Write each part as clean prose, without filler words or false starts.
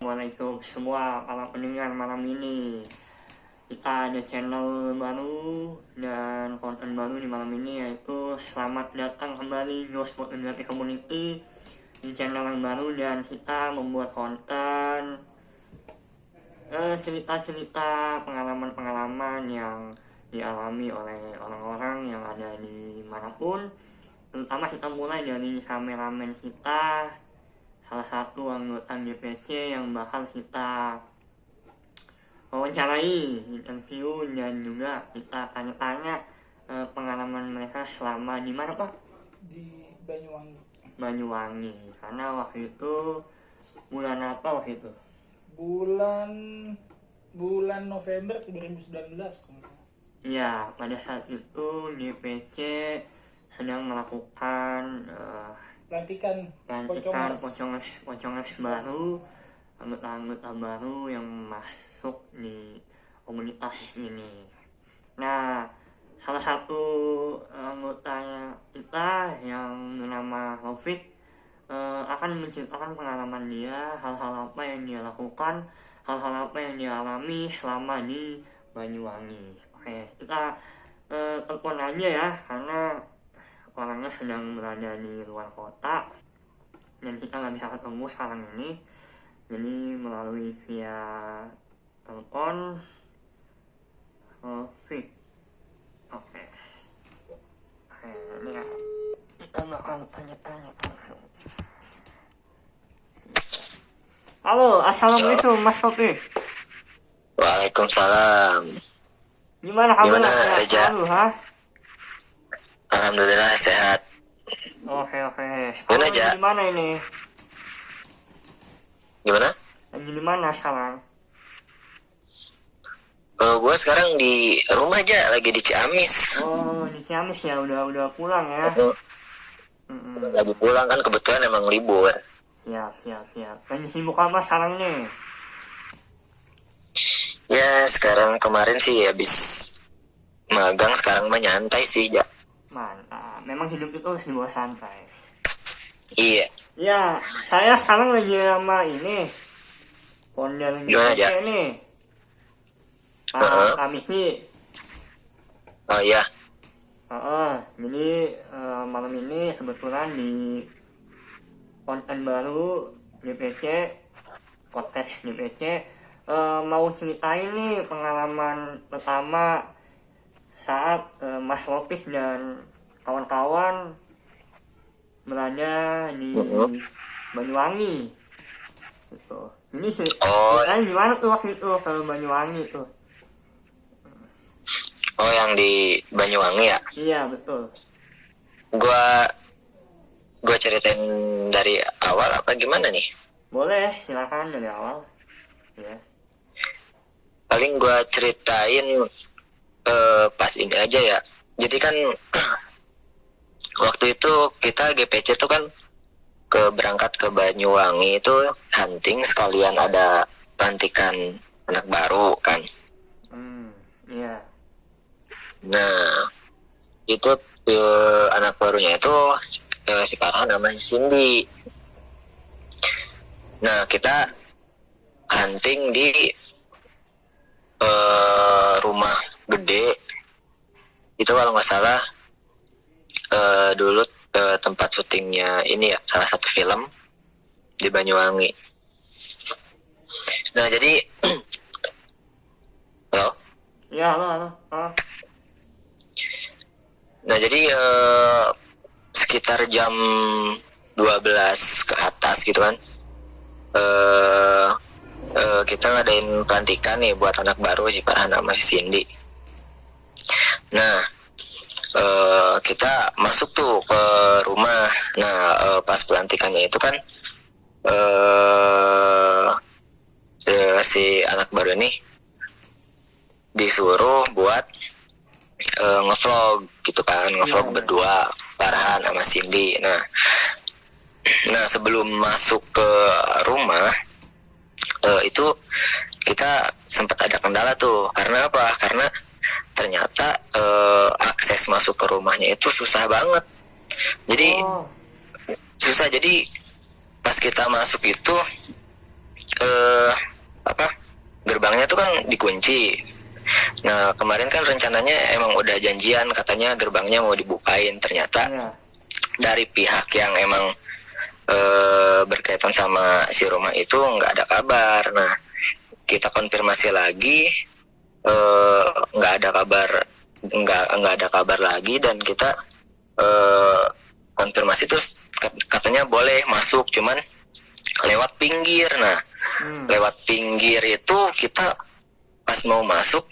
Assalamualaikum semua para pendengar malam ini. Kita ada channel baru dan konten baru di malam ini, yaitu selamat datang kembali News Fotografi Community di channel yang baru. Dan kita membuat konten cerita-cerita pengalaman-pengalaman yang dialami oleh orang-orang yang ada di manapun. Terutama kita mulai dari kameramen kita, salah satu anggota DPC yang bakal kita wawancarai, interview, dan juga kita tanya-tanya pengalaman mereka selama di mana, Pak? Di Banyuwangi. Banyuwangi. Karena waktu itu bulan apa waktu itu? Bulan November 2019 kalau nggak salah. Iya, pada saat itu DPC sedang melakukan Pelantikan Pocongers baru, anggota-anggota baru yang masuk di komunitas ini. Nah, salah satu anggota kita yang bernama Taufik akan menceritakan pengalaman dia, hal-hal apa yang dia lakukan, hal-hal apa yang dia alami selama di Banyuwangi. Oke, kita telepon aja ya, karena orangnya sedang berada di luar kota dan kita nggak bisa ketemu sekarang ini, jadi melalui via telepon. Oke, ini ya, kita bakal tanya-tanya langsung. Halo, assalamualaikum Mas Taufik. Waalaikumsalam. Gimana kabar? Gimana, Reja? Halo, ha? Alhamdulillah sehat. Oke. Gimana, Kamu Ja? di mana ini? Gimana? Lagi di mana sekarang? Gue sekarang di rumah aja, lagi di Ciamis. Oh, di Ciamis ya, udah pulang ya. Lagi pulang kan, kebetulan emang libur. Siap. Lagi sibuk apa sekarang nih? Ya sekarang kemarin sih habis magang, sekarang mah nyantai sih, Ja. Mantap, memang hidup itu harus dibawa santai. Iya. Ya, saya sekarang lagi sama ini founder Gimana, Ja? ini Heeh. kami sih. Oh iya. Jadi malam ini kebetulan di konten baru DPC, podcast DPC, mau ceritain nih pengalaman pertama saat Mas Lopik dan kawan-kawan berada di Banyuwangi gitu. Jadi ceritain gimana tuh waktu itu ke Banyuwangi tuh? Oh yang di Banyuwangi ya. Iya betul. Gua ceritain dari awal apa gimana nih? Boleh, silakan dari awal. Ya. Paling gua ceritain pas ini aja ya. Jadi kan waktu itu kita GPC tuh kan berangkat ke Banyuwangi itu hunting, sekalian ada pelantikan anak baru kan. Iya. Nah itu anak barunya itu si Farhan namanya Cindy. Nah kita hunting di rumah gede itu, kalau nggak salah dulu tempat syutingnya ini ya, salah satu film di Banyuwangi. Nah jadi halo. Iya, halo. Nah jadi sekitar jam 12 ke atas gitu kan, kita ngadain pelantikan nih buat anak baru si Farhan sama si Cindy. Nah kita masuk tuh ke rumah. Nah pas pelantikannya itu kan si anak baru ini disuruh buat ngevlog gitu kan, ngevlog berdua Farhan sama Cindy. Nah sebelum masuk ke rumah itu kita sempat ada kendala tuh. Karena apa? Karena ternyata akses masuk ke rumahnya itu susah banget. Jadi susah. Jadi pas kita masuk itu apa gerbangnya tuh kan dikunci. Nah kemarin kan rencananya emang udah janjian katanya gerbangnya mau dibukain, ternyata Iya. dari pihak yang emang berkaitan sama si rumah itu nggak ada kabar. Nah kita konfirmasi lagi, nggak ada kabar, nggak ada kabar lagi, dan kita konfirmasi terus katanya boleh masuk, cuman lewat pinggir. Nah lewat pinggir itu kita pas mau masuk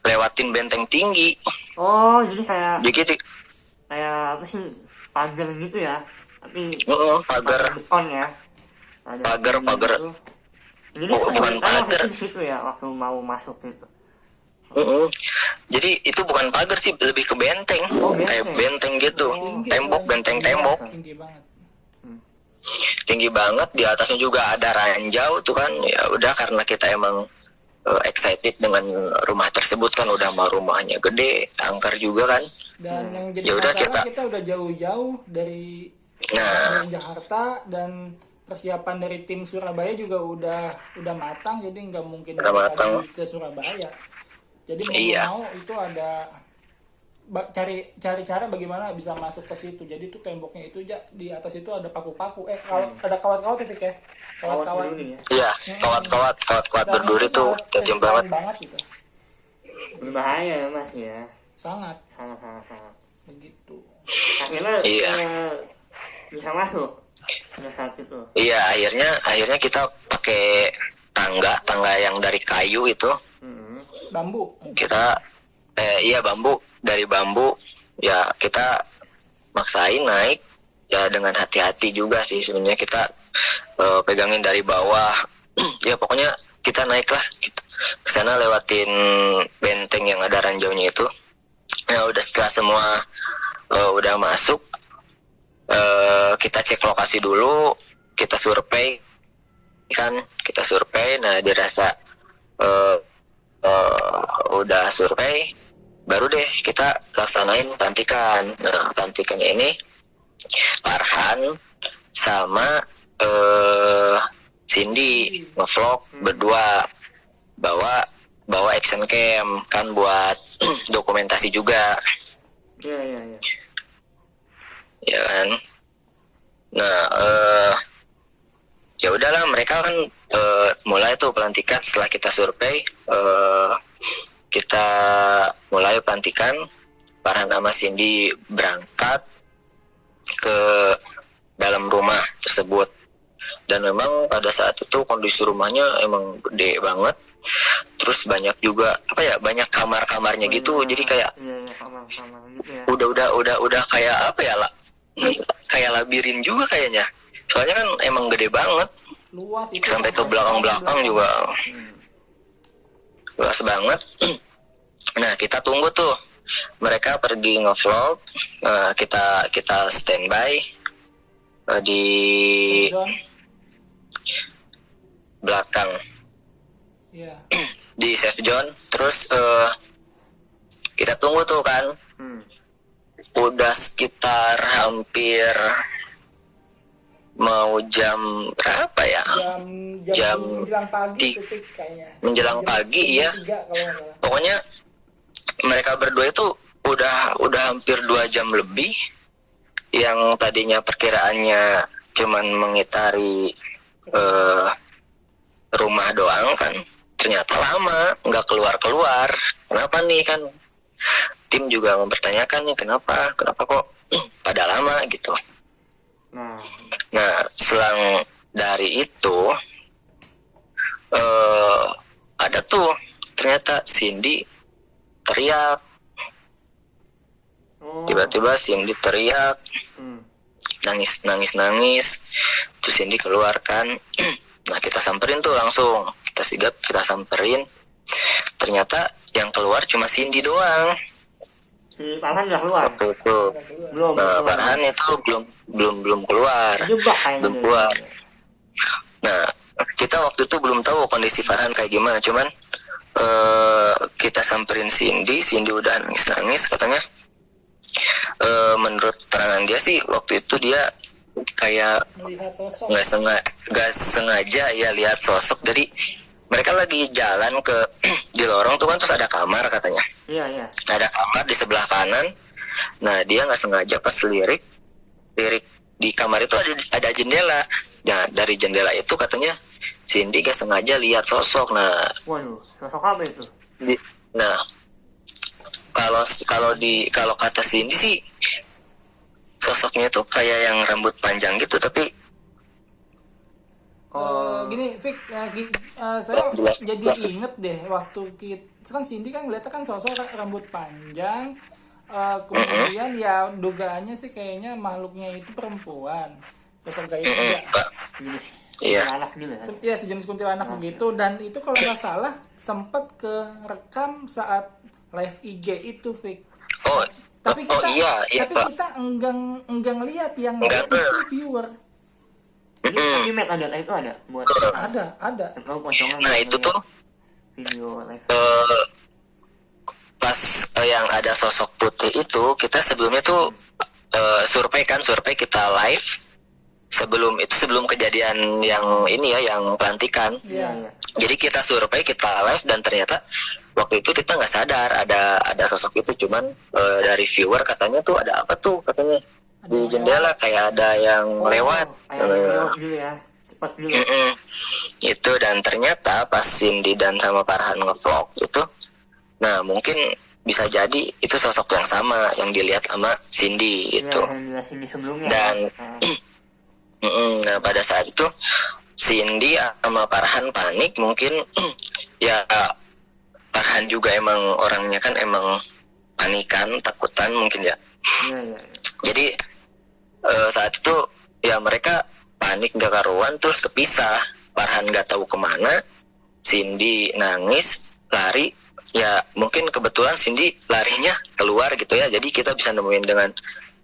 lewatin benteng tinggi. Oh, jadi kayak Begitu. kayak apa sih, pagar gitu ya, tapi Pagar beton ya. Ada Pagar. gitu. Jadi Oh, bukan pagar. di situ ya waktu mau masuk gitu. Jadi itu bukan pagar sih, lebih ke benteng. Oh, benteng. Kayak benteng gitu. Tinggi, Tembok, kan? benteng tembok. Tinggi banget. Tinggi banget, di atasnya juga ada ranjau tuh kan. Ya udah, karena kita emang excited dengan rumah tersebut kan, udah mah rumahnya gede, angker juga kan. Dan yang jadi Ya udah, masalah kita udah jauh-jauh dari Nah, Jakarta, dan persiapan dari tim Surabaya juga udah matang, jadi nggak mungkin Udah balik matang. lagi ke Surabaya. Jadi mau Iya. nggak mau itu ada cari cara bagaimana bisa masuk ke situ. Jadi tuh temboknya itu di atas itu ada paku-paku. Kalau ada kawat-kawat ya, Fik, ya. Kawat-kawat. Berduri ya. iya, kawat-kawat Dan berduri itu tuh sangat tajam pedestrian banget. banget gitu. Berbahaya ya Mas ya. Sangat Sangat. begitu. Akhirnya Iya. bisa masuk pada saat itu. Iya, akhirnya kita pakai tangga yang dari kayu itu. Bambu. Kita iya, dari bambu ya, kita maksain naik ya, dengan hati-hati juga sih sebenarnya. Kita pegangin dari bawah. Ya pokoknya kita naiklah gitu ke sana, lewatin benteng yang ada ranjaunya itu. Ya udah, setelah semua udah masuk, kita cek lokasi dulu, kita survei. Nah dirasa udah survei, baru deh kita laksanain pelantikan. Nah pelantikannya ini Farhan sama Cindy ngevlog berdua, bawa action cam kan buat dokumentasi juga, Iya. ya kan. Nah ya udahlah, mereka kan mulai tuh pelantikan. Setelah kita survei, kita mulai pelantikan. Farhan sama Cindy berangkat ke dalam rumah tersebut, dan memang pada saat itu kondisi rumahnya emang gede banget. Terus banyak juga banyak kamar-kamarnya gitu. Jadi kayak Iya, kamar gitu ya. udah kayak kayak labirin juga kayaknya. Soalnya kan emang gede banget, Luas itu. sampai ke belakang juga luas banget. Nah kita tunggu tuh mereka pergi ngevlog. Kita standby di John. belakang, Iya. di safe zone. Terus kita tunggu tuh kan, udah sekitar hampir mau jam berapa ya, Jam menjelang pagi di- titik kayaknya. menjelang Jam pagi ya. 3 kalau nggak salah. Pokoknya mereka berdua itu udah hampir 2 jam lebih. Yang tadinya perkiraannya cuman mengitari rumah doang kan, ternyata lama nggak keluar. Kenapa nih kan? Tim juga mempertanyakan nih, kenapa kok pada lama gitu. Nah selang dari itu ada tuh ternyata Cindy teriak. Tiba-tiba Cindy teriak, nangis. Terus Cindy keluar kan. Nah kita samperin tuh langsung, kita sigap, kita samperin. Ternyata yang keluar cuma Cindy doang Si Farhan nggak keluar. waktu itu. Belum. Nah Farhan itu belum keluar. Jebak kayaknya. Belum keluar. Nah kita waktu itu belum tahu kondisi Farhan kayak gimana. Cuman kita samperin Cindy udah nangis katanya. Menurut keterangan dia sih waktu itu dia kayak Melihat sosok. nggak sengaja ya lihat sosok. Jadi mereka lagi jalan ke di lorong tuh kan, terus ada kamar katanya. Iya. Ada kamar di sebelah kanan. Nah dia nggak sengaja pas lirik di kamar itu ada jendela. Nah dari jendela itu katanya Cindy gak sengaja lihat sosok. Nah Waduh, sosok apa itu? nah kalau kata Cindy sih sosoknya tuh kayak yang rambut panjang gitu, tapi Gini, Vic, saya Jelas. jadi inget deh waktu kita kan Cindy kan ngeliatnya kan sosok rambut panjang, kemudian ya dugaannya sih kayaknya makhluknya itu perempuan, sosok gaib juga. Pak, Gini. iya. Anak gitu ya. Ya sejenis kuntilanak begitu, dan itu kalau nggak salah sempat kerekam saat live IG itu, Vic. Oh, Tapi kita, iya tapi Pak. kita enggak lihat yang Enggak lihat ke- itu viewer. Jadi di metadata itu ada buat Ada. tahu pocongan. Nah itu tuh video live. pas yang ada sosok putih itu, kita sebelumnya tuh survei kita live sebelum kejadian yang ini ya, yang pelantikan. Iya. Jadi kita survei, kita live, dan ternyata waktu itu kita nggak sadar ada sosok itu. Cuman dari viewer katanya tuh ada apa tuh katanya di jendela, kayak ada yang lewat. Kayak lewat gitu ya. Cepat gitu. Itu, dan ternyata pas Cindy dan sama Farhan ngevlog itu, nah mungkin bisa jadi itu sosok yang sama yang dilihat sama Cindy gitu. Ya, yang jelasin di sebelumnya. Dan nah pada saat itu Cindy sama Farhan panik mungkin. Ya Farhan juga emang orangnya kan emang panikan, takutan mungkin ya. Iya. Jadi saat itu ya mereka panik gak karuan, terus kepisah. Farhan gak tahu kemana, Cindy nangis, lari. Ya mungkin kebetulan Cindy larinya keluar gitu ya, jadi kita bisa nemuin dengan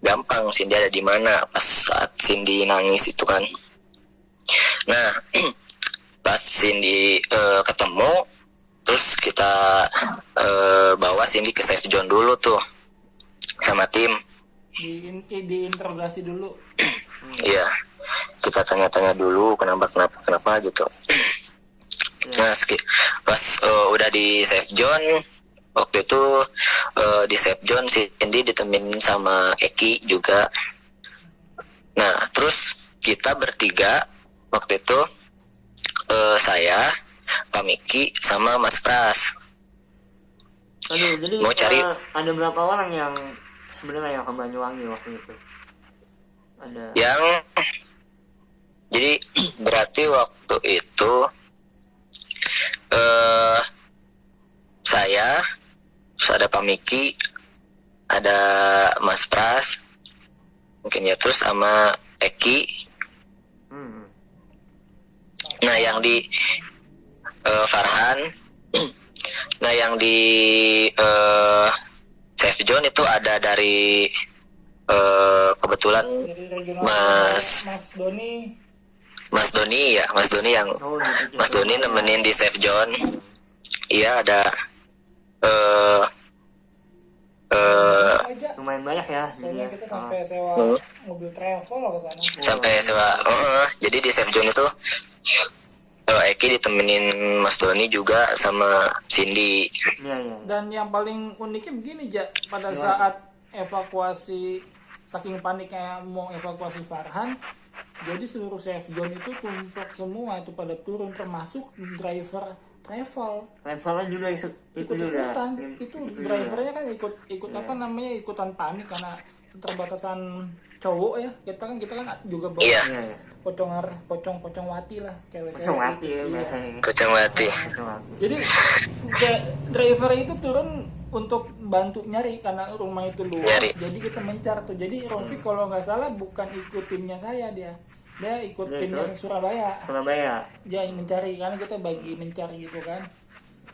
gampang Cindy ada di mana pas saat Cindy nangis itu kan. Nah pas Cindy ketemu, terus kita bawa Cindy ke safe zone dulu tuh sama tim. Diinterogasi dulu. Iya, kita tanya-tanya dulu kenapa gitu. Nah pas udah di safe zone, waktu itu di safe zone si Cindy ditemenin sama Eki juga. Nah terus kita bertiga waktu itu, saya, Pak Miki, sama Mas Pras. Aduh, jadi Mau cari ada berapa orang yang sebenarnya yang ke Banyuwangi waktu itu? Ada. yang jadi berarti waktu itu saya, terus ada Pak Miki, ada Mas Pras mungkin ya, terus sama Eki. Nah yang di Farhan. Nah yang di safe zone itu ada dari kebetulan Dari regional Mas Doni ya, Mas Doni yang Oh, gitu. Mas Doni nemenin di safe zone. Iya ada aja. Lumayan banyak ya. Soalnya Jadi kita ya. sampai sewa mobil travel ke sana. sampai sewa. Jadi di safe zone itu Eki ditemenin Mas Doni juga sama Cindy. Iya. Dan yang paling uniknya begini, Ja, pada Gimana? saat evakuasi, saking paniknya mau evakuasi Farhan, jadi seluruh safe zone itu tumpuk semua, itu pada turun, termasuk driver travel. Levelnya juga ikut juga. Ikutan, itu Ikut drivernya kan ikut Iya. apa namanya, ikutan panik karena keterbatasan cowok ya. Kita kan juga bawa Iya. Iya. pocong wati lah, cewek-cewek. Langsung mati ya Iya. biasanya. Kecamati. Langsung mati. Jadi driver itu turun untuk bantu nyari karena rumah itu luas. Nyari. Jadi kita mencar tuh. Jadi Rofi kalau nggak salah bukan ikut timnya saya, dia ikut Dia timnya ikut. Surabaya. Surabaya. Dia yang mencari, karena kita bagi mencari gitu kan.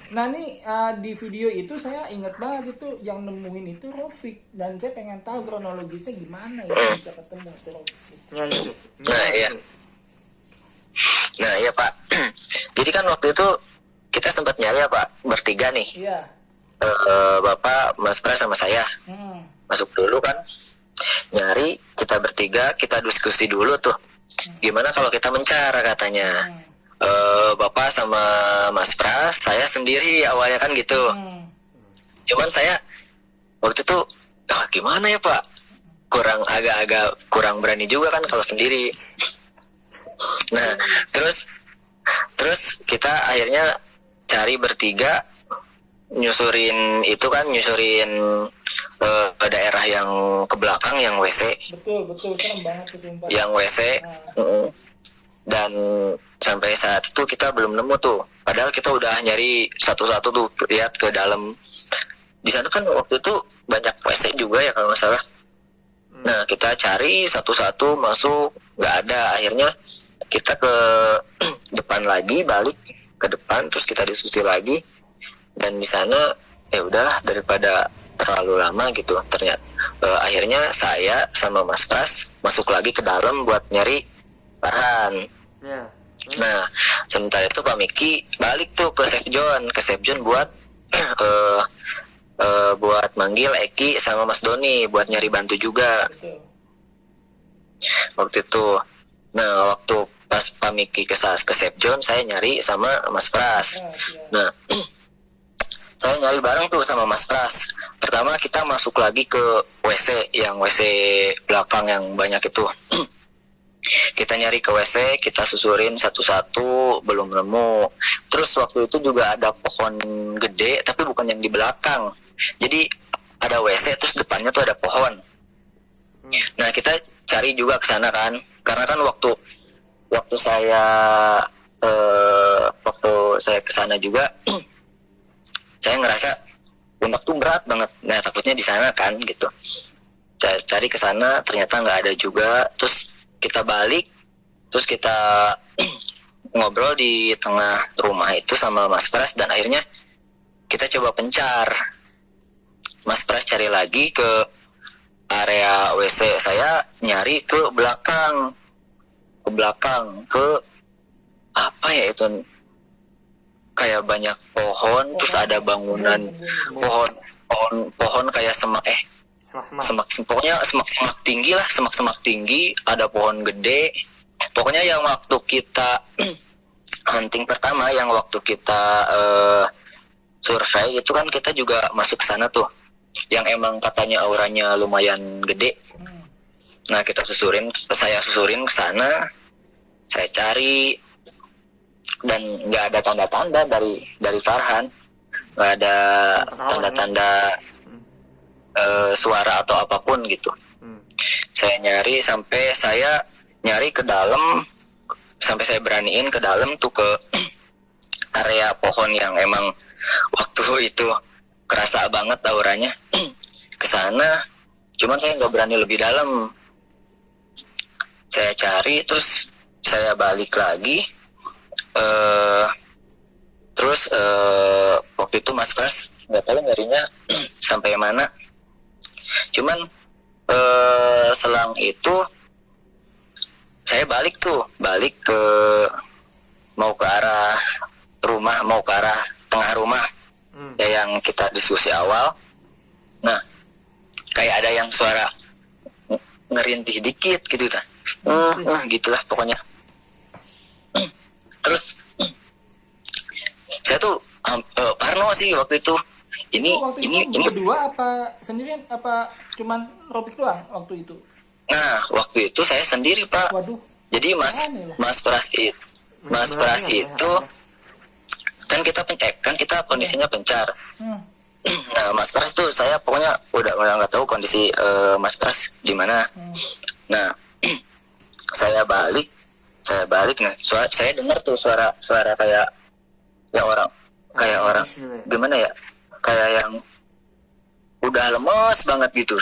Nah nih di video itu saya ingat banget itu yang nemuin itu Rofik, dan saya pengen tahu kronologisnya gimana ya bisa ketemu tuh Rofik. Ya itu. Nah, iya. Nah iya Pak. Jadi kan waktu itu kita sempat nyari ya Pak, bertiga nih. Iya. Bapak, Mas Pras sama saya Hmm. masuk dulu kan. nyari, kita bertiga kita diskusi dulu tuh gimana kalau kita mencar katanya. Bapak sama Mas Pras, saya sendiri awalnya kan gitu. Cuman saya waktu itu gimana ya Pak, agak-agak kurang berani juga kan kalau sendiri. Nah terus kita akhirnya cari bertiga, nyusurin daerah yang ke belakang yang WC. Betul serem banget tuh sumpah. Yang WC. Dan sampai saat itu kita belum nemu tuh. Padahal kita udah nyari satu-satu tuh, lihat ke dalam. Di sana kan waktu itu banyak WC juga ya kalau nggak salah. Nah kita cari satu-satu masuk, nggak ada. Akhirnya kita ke depan lagi, balik ke depan, terus kita diskusi lagi. Dan di sana ya udahlah, daripada terlalu lama gitu, ternyata akhirnya saya sama Mas Pras masuk lagi ke dalam buat nyari Farhan. Nah sementara itu Pak Miki balik tuh ke Safe Zone buat buat manggil Eki sama Mas Doni buat nyari bantu juga. Waktu itu, nah waktu pas Pak Miki ke Safe Zone, saya nyari sama Mas Pras. Nah saya nyari bareng tuh sama Mas Pras. Pertama kita masuk lagi ke WC, yang WC belakang yang banyak itu. Kita nyari ke WC, kita susurin satu-satu, belum nemu. Terus waktu itu juga ada pohon gede, tapi bukan yang di belakang. Jadi ada WC, terus depannya tuh ada pohon. Nah kita cari juga ke sana kan, karena kan waktu saya ke sana juga, saya ngerasa pundak tuh berat banget. Nah takutnya di sana kan gitu. Cari ke sana, ternyata nggak ada juga. Terus kita balik, terus kita ngobrol di tengah rumah itu sama Mas Pras, dan akhirnya kita coba pencar. Mas Pras cari lagi ke area WC, saya nyari ke belakang, ke apa ya itu, kayak banyak pohon, terus ada bangunan pohon kayak semak pokoknya semak tinggi lah, semak tinggi, ada pohon gede. Pokoknya yang waktu kita hunting pertama, yang waktu kita survei itu kan kita juga masuk ke sana tuh, yang emang katanya auranya lumayan gede. Nah kita saya susurin ke sana, saya cari, dan nggak ada tanda-tanda dari Farhan, nggak ada tanda-tanda suara atau apapun gitu. Saya nyari sampai saya nyari ke dalam, sampai saya beraniin ke dalam tuh, ke area pohon yang emang waktu itu kerasa banget auranya. Ke sana, cuman saya nggak berani lebih dalam. Saya cari, terus saya balik lagi. Terus waktu itu Mas Pras nggak tahu nyarinya sampai mana. Cuman selang itu saya balik ke mau ke arah rumah, mau ke arah tengah rumah ya, yang kita diskusi awal. Nah kayak ada yang suara ngerintih dikit gitu kan, gitulah pokoknya. Terus saya tuh parno sih waktu itu. Ini berdua apa sendirian, apa cuman Ropik doang waktu itu? Nah waktu itu saya sendiri Pak. Waduh. Jadi Mas Pras itu kan kita kondisinya pencar. Nah Mas Pras tuh saya pokoknya udah nggak tahu kondisi Mas Pras gimana. Nah saya balik, nah saya dengar tuh suara kayak orang gimana ya, kayak yang udah lemes banget gitu.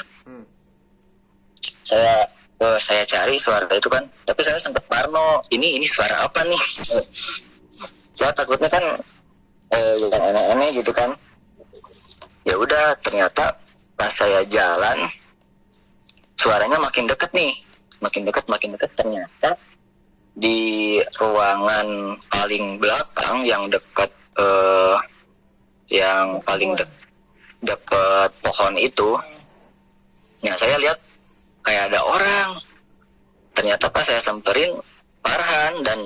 Saya cari suara itu kan, tapi saya sempat parno, ini suara apa nih? Saya takutnya kan yang aneh-aneh gitu kan. Ya udah, ternyata pas saya jalan suaranya makin deket nih, makin dekat. Ternyata di ruangan paling belakang yang dekat paling dekat pohon itu. Nah saya lihat kayak ada orang. Ternyata pas saya samperin Farhan, dan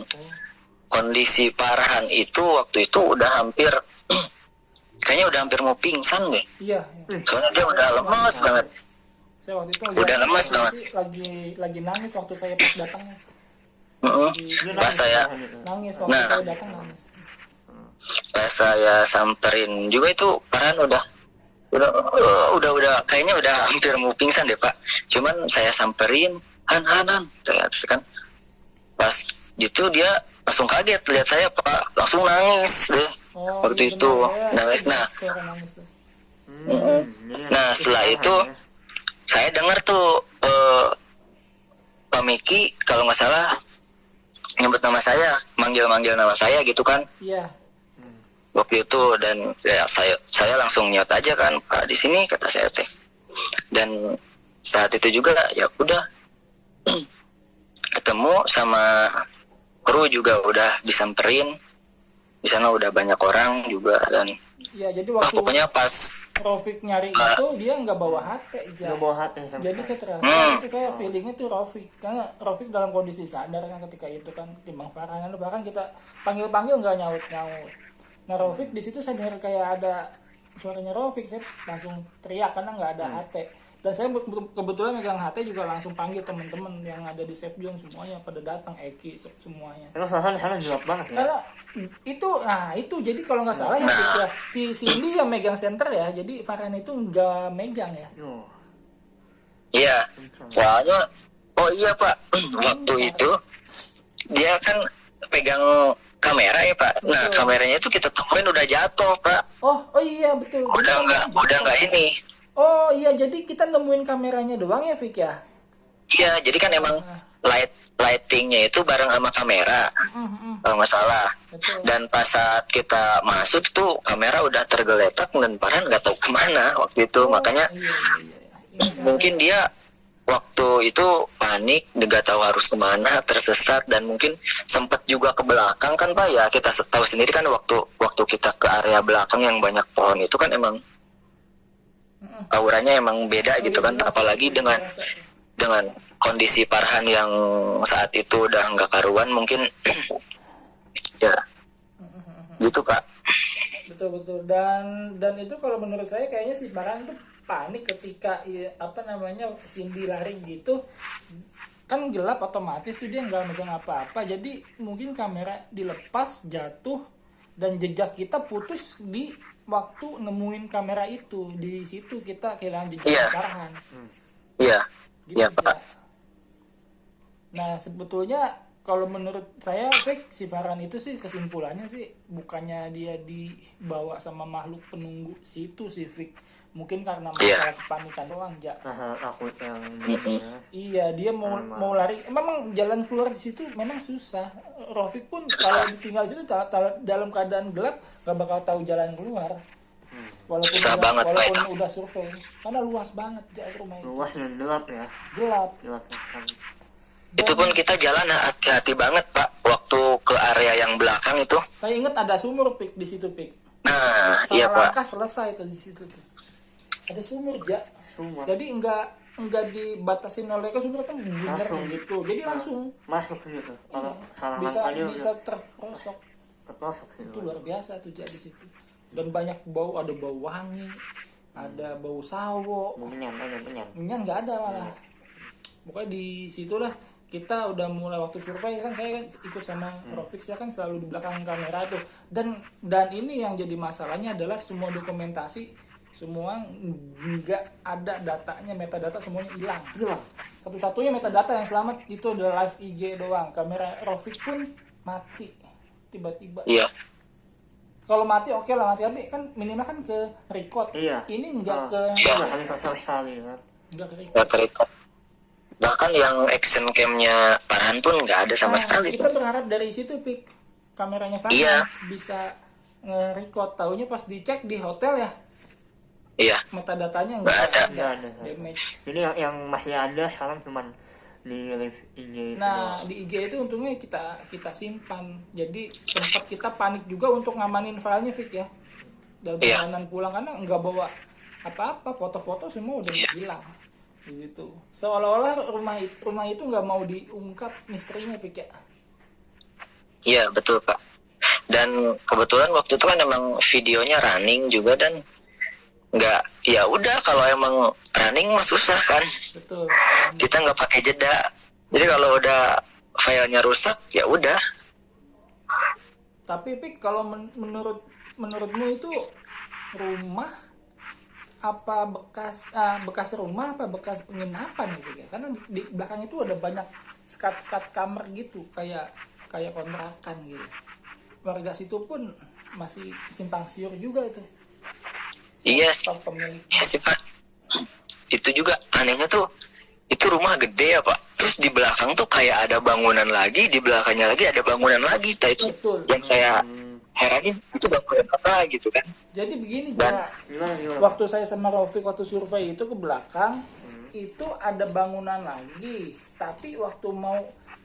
kondisi Farhan itu waktu itu udah hampir kayaknya udah hampir mau pingsan deh. Iya. Soalnya dia udah lemas banget. Saya waktu itu Udah lemas banget. lagi nangis waktu saya pas datangnya. Pas saya Nangis waktu Nah. saya datang nangis. pas saya samperin juga itu Farhan udah kayaknya udah hampir mau pingsan deh Pak. Cuman saya samperin, Han, saya kan pas gitu dia langsung kaget lihat saya Pak, langsung nangis deh. Oh, Waktu iya itu benar, ya. nangis. Nah, Suara nangis tuh. nah setelah itu saya dengar tuh Pak Miki kalau nggak salah nyebut nama saya, manggil nama saya gitu kan Iya. waktu itu, dan ya saya langsung nyaut aja kan, Pak di sini kata saya teh. Dan saat itu juga ya udah ketemu sama kru juga udah disamperin, di sana udah banyak orang juga, dan Iya, jadi waktu pokoknya pas Rofik nyari itu dia nggak bawa hati aja. Nggak bawa hati. Jadi saya terasa itu saya feelingnya tuh Rofik, karena Rofik dalam kondisi sadar kan ketika itu kan, timbang Farhan, bahkan kita panggil nggak nyaut. Nah Rofik di situ saya dengar kayak ada suaranya Rofik, saya langsung teriak karena nggak ada hati. Dan saya kebetulan megang hati juga langsung panggil teman-teman yang ada di Safe Zone, semuanya pada datang, Eki semuanya. Karena Farhan di sana gelap banget ya. Karena itu jadi kalau nggak salah ya si Cindy yang megang center ya, jadi Farhan itu nggak megang ya. Yo. iya soalnya iya Pak, waktu itu dia kan pegang kamera ya Pak. Nah Betul. kameranya itu kita temuin udah jatuh Pak, Oh iya betul. Jadi udah nggak ini. Oh iya, jadi kita nemuin kameranya doang ya, Fik ya? Iya, jadi kan emang lightingnya itu bareng sama kamera, kalau nggak salah. Betul. Dan pas saat kita masuk tuh kamera udah tergeletak dan Farhan nggak tahu kemana waktu itu. Makanya Iya. mungkin dia waktu itu panik, nggak tahu harus kemana, tersesat, dan mungkin sempat juga ke belakang kan Pak ya. Kita tahu sendiri kan waktu kita ke area belakang yang banyak pohon itu kan emang auranya emang beda gitu kan, apalagi dengan kondisi Farhan yang saat itu udah nggak karuan mungkin ya gitu Pak. Betul. Dan itu kalau menurut saya kayaknya si Farhan tuh panik ketika Cindy lari gitu. Kan gelap, otomatis tuh dia nggak megang apa-apa. Jadi mungkin kamera dilepas, jatuh, dan jejak kita putus di waktu nemuin kamera itu. Di situ kita kehilangan jejak Farhan. Iya. Gitu, Iya Pak. Ja. Nah sebetulnya kalau menurut saya Fik, si Farhan itu sih kesimpulannya sih bukannya dia dibawa sama makhluk penunggu situ sih Fik. Mungkin karena masalah kepanikan doang, Ja. Takut yang Iya, dia mau lari. Memang jalan keluar di situ memang susah. Rofik pun kalau ditinggal di situ dalam keadaan gelap gak bakal tahu jalan keluar. Walaupun Susah banget, Pak, itu. udah survei. Karena luas banget rumah itu. luas dan gelap ya. Gelap. Itu pun kita jalan hati-hati banget Pak waktu ke area yang belakang itu. Saya ingat ada sumur Pik di situ Pik. Nah, Salah iya Pak. langkah selesai tuh di situ tuh. Ada sumur, Ja. Sumur. Jadi enggak dibatasin oleh sumur kan bener Langsung. gitu. Jadi langsung Masuk gitu. Kalau salah bisa langkah bisa terprosok. ketusuk Itu gitu. luar biasa tuh Ja di situ. Dan banyak bau, ada bau wangi, ada bau sawo. Menyan. Minyak nggak ada malah. Pokoknya di situlah kita udah mulai waktu survei kan, saya kan ikut sama Rofik, saya kan selalu di belakang kamera tuh. Dan ini yang jadi masalahnya adalah semua dokumentasi semua nggak ada datanya, metadata semuanya hilang. Satu-satunya metadata yang selamat itu adalah live IG doang. Kamera Rofik pun mati tiba-tiba. Iya. Kalau mati oke lah, mati, tapi kan minimal kan ke record. Iya. Ini nggak ke Kali sekali ya. nggak ke record. Nggak kerekam. Bahkan yang action camnya Farhan pun nggak ada sama sekali Kita tuh. berharap dari situ Pik kameranya Farhan Iya. bisa nge-record. Taunya pas dicek di hotel ya, Iya. metadatanya Nggak ada. Nggak ada. damage. Jadi yang masih ada sekarang cuman di live IG itu Nah doang. di IG itu untungnya kita simpan. Jadi sempat kita panik juga untuk ngamanin filenya Fik ya. Dan Iya. perjalanan pulang karena nggak bawa apa-apa, foto-foto semua udah hilang. di situ. Seolah-olah rumah itu nggak mau diungkap misterinya, Pik ya. Iya betul Pak. Dan kebetulan waktu itu kan emang videonya running juga dan nggak, ya udah kalau emang running mah susah kan, Betul. kita nggak pakai jeda. Jadi kalau udah filenya rusak ya udah. Tapi Pik, kalau menurutmu itu rumah apa bekas rumah apa bekas penginapan gitu ya? Karena di belakang itu ada banyak skat-skat kamar gitu, kayak kontrakan gitu. Warga situ pun masih simpang siur juga itu. Iya Stop pemilik. ya sih Pak. Itu juga anehnya tuh, itu rumah gede ya Pak. Terus di belakang tuh kayak ada bangunan lagi, di belakangnya lagi ada bangunan lagi. Nah itu Betul. yang saya heranin, itu bangunan apa gitu kan. Jadi begini, Dan- Ja. Waktu saya sama Raufik waktu survei itu ke belakang, itu ada bangunan lagi. Tapi waktu mau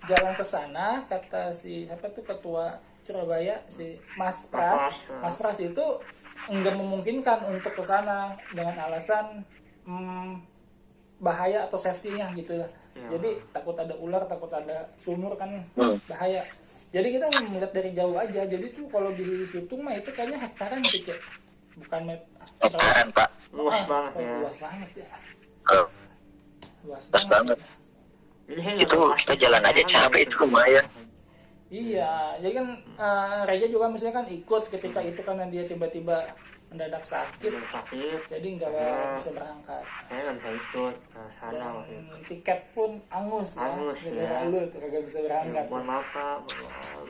jalan ke sana, kata siapa tuh ketua Surabaya, si Mas Pras itu enggak memungkinkan untuk ke sana dengan alasan bahaya atau safety-nya gitu lah. Ya. Jadi takut ada ular, takut ada sumur kan bahaya. Jadi kita melihat dari jauh aja. Jadi tuh kalau dihitung mah itu kayaknya hektaran gitu ya. Bukan Hektaran Pak. Luas banget ya. Luas banget ya. Kalau Luas Luas banget. Itu kita jalan aja capek itu lumayan. Iya, jadi kan Reja juga misalnya kan ikut ketika itu karena dia tiba-tiba mendadak sakit, jadi nggak bisa berangkat. Saya nggak bisa ikut ke sana waktu itu. Dan tiket pun angus Angus, ya. ya. Lu tuh kagak bisa berangkat. Mohon maaf Pak, mohon maaf.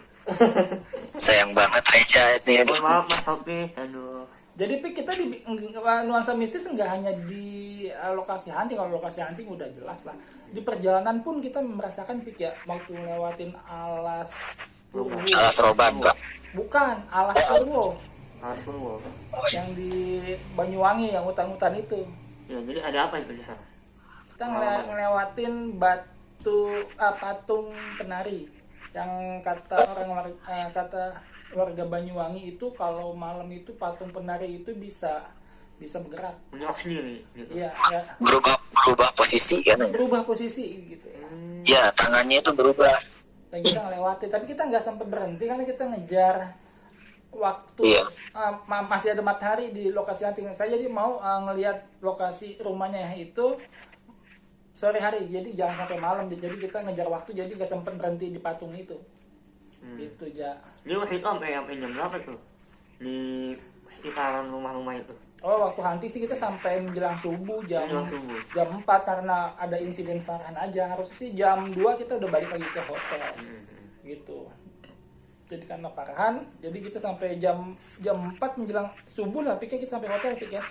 Sayang banget Reja ini. Mohon maaf Mas Topi, aduh. Jadi Pik, kita di nuansa mistis nggak hanya di lokasi hunting. Kalau lokasi hunting udah jelas lah. Di perjalanan pun kita merasakan Pik ya, waktu lewatin alas Purwo. Alas Roban Pak. Bukan, alas Purwo Alas Purwo. yang di Banyuwangi yang hutan-hutan itu. Ya, jadi ada apa itu di sana? Kita ngelewatin patung penari yang kata warga Banyuwangi itu kalau malam itu patung penari itu bisa bergerak. Menyerah sendiri gitu. Iya, ya, Berubah posisi kan. berubah posisi gitu. Ya tangannya itu berubah. Dan kita ngelewatin, tapi kita nggak sempat berhenti karena kita ngejar waktu. Iya. Masih ada matahari di lokasi hunting. Saya jadi mau ngelihat lokasi rumahnya itu sore hari, jadi jangan sampai malam. Jadi kita ngejar waktu, jadi nggak sempat berhenti di patung itu. Gitu ya. Ini waktu itu sampai jam berapa tuh? Di sekitaran rumah-rumah itu. Oh, waktu hunting sih kita sampai menjelang subuh jam Menjelang subuh. 4 karena ada insiden Farhan aja. Harusnya sih jam 2 kita udah balik lagi ke hotel. Gitu. Jadi karena Farhan, jadi kita sampai jam 4 menjelang subuh lah, pikir kita sampai hotel pikir.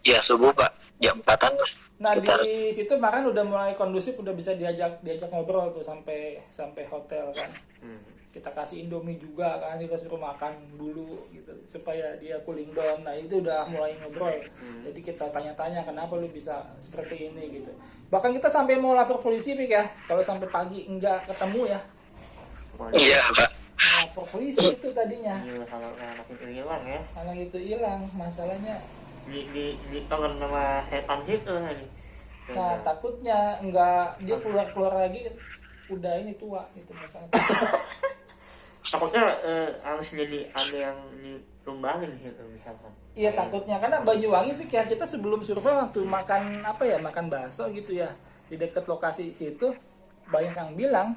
Ya subuh Pak, jam 4-an lah. Nah Sekitar. di situ Farhan udah mulai kondusif, udah bisa diajak ngobrol tuh sampai hotel kan. Kita kasih Indomie juga kan, kita suruh makan dulu gitu supaya dia cooling down. Nah itu udah mulai ngobrol. Jadi kita tanya-tanya kenapa lu bisa seperti ini gitu. Bahkan kita sampai mau lapor polisi Pik ya, kalau sampai pagi enggak ketemu ya. Iya Pak. Lapor polisi itu tadinya. Iya, kalau anak itu hilang ya. Anak itu hilang, masalahnya. Ditonton sama setan gitu nih. Nah takutnya enggak dia keluar lagi udah ini tua gitu makanya. Takutnya harus jadi ada yang ditumbangin gitu misalkan. Iya takutnya karena Banyuwangi Pik ya, kita sebelum survei waktu makan bakso gitu ya di dekat lokasi situ, banyak yang bilang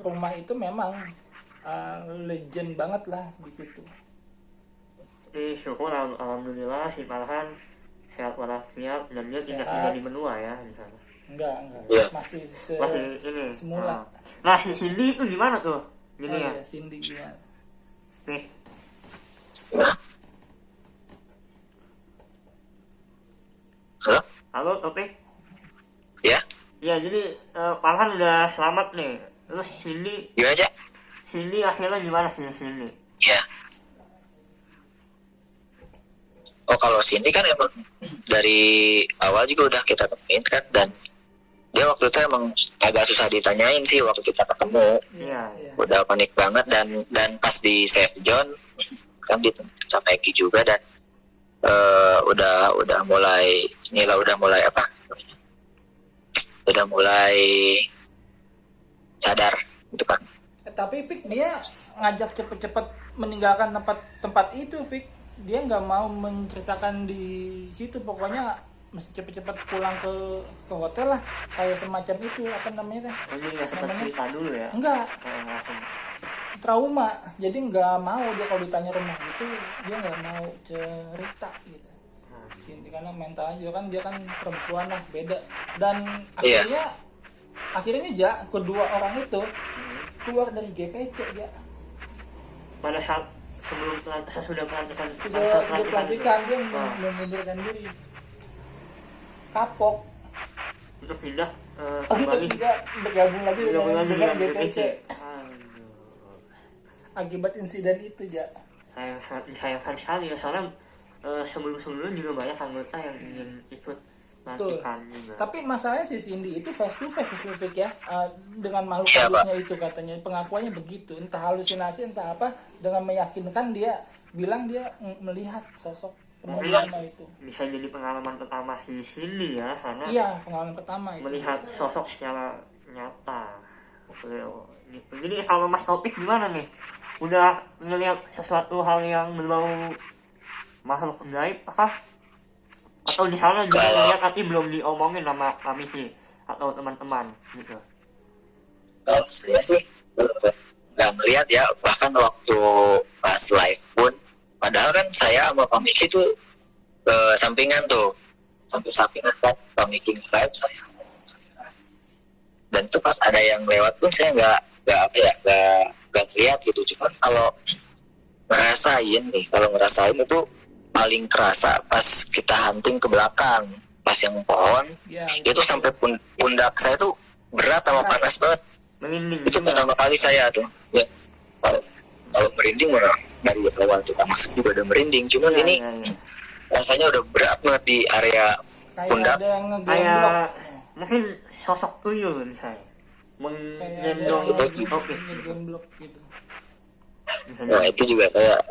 rumah itu memang legend banget lah di situ. Syukur alhamdulillah si Farhan sehat walafiat dan dia tidak Sehat. menjadi menua ya di sana. Enggak Iya. masih Masih ini. semula. Nah, si Cindy itu gimana tuh? Jadi ya. Iya, Cindy gimana? Nih. Halo? Halo, Topik. Ya, Ya, jadi Farhan udah selamat nih. Terus gimana aja? Cindy akhirnya gimana sih Cindy? Ya. Oh kalau Cindy kan emang dari awal juga udah kita temuin kan, dan dia waktu itu emang agak susah ditanyain sih waktu kita ketemu. Iya. Udah panik banget dan pas di safe zone kan ditemuin sama Eki juga, dan udah mulai apa sudah mulai sadar gitu kan. Tapi Fik dia ngajak cepet-cepet meninggalkan tempat itu, Fik. Dia nggak mau menceritakan di situ, pokoknya mesti cepet-cepet pulang ke hotel lah, kayak semacam itu apa namanya teh? Oh, jadi nggak sempat cerita dulu ya? Enggak, Langsung. trauma. Jadi nggak mau dia kalau ditanya rumah itu dia nggak mau cerita gitu. Cindy karena mentalnya juga kan dia kan perempuan lah, beda. Dan akhirnya ja kedua orang itu keluar dari GPC ya. Pada saat sebelum pelantikan sudah pelantikan Sebelum pelantikan dia mengundurkan diri. Kapok. untuk pindah Untuk kembali tidak bergabung lagi dengan GPC. Aduh. Akibat insiden itu ja. Disayangkan sekali ya, soalnya sebelum-sebelumnya juga banyak anggota yang ingin ikut pelantikan juga. Tapi masalahnya si Cindy itu face to face ya, dengan makhluk halusnya itu katanya, pengakuannya begitu, entah halusinasi entah apa, dengan meyakinkan dia bilang dia melihat sosok penderita itu. Bisa jadi pengalaman pertama si Cindy ya, karena Iya, pengalaman pertama itu. melihat sosok secara nyata. Gitu. Jadi kalau Mas Topik gimana nih? Udah ngelihat sesuatu hal yang berbau makhluk gaib kah? Atau di sana juga ngelihat tapi belum diomongin sama kami sih atau teman-teman gitu? Kalau saya sih nggak ngelihat ya, bahkan waktu pas live pun, padahal kan saya sama Pak Miki tuh sampingan tuh, samping-sampingan kan, Pak Miki live saya. Dan tuh pas ada yang lewat pun saya nggak ngeliat gitu. Cuman kalau ngerasain itu paling kerasa pas kita hunting ke belakang, pas yang pohon Ya, itu sampai pundak saya tuh berat sama panas banget. Merinding Itu juga. pertama kali saya tuh ya, kalau merinding mana dari awal kita masuk juga udah merinding, cuman Iya, ini iya, iya. rasanya udah berat banget di area kayak pundak. ada yang ngegemblok. Kayak mungkin sosok tuyul misalnya menggendong Itu Topik. ngegemblok gitu. Nah itu juga kayak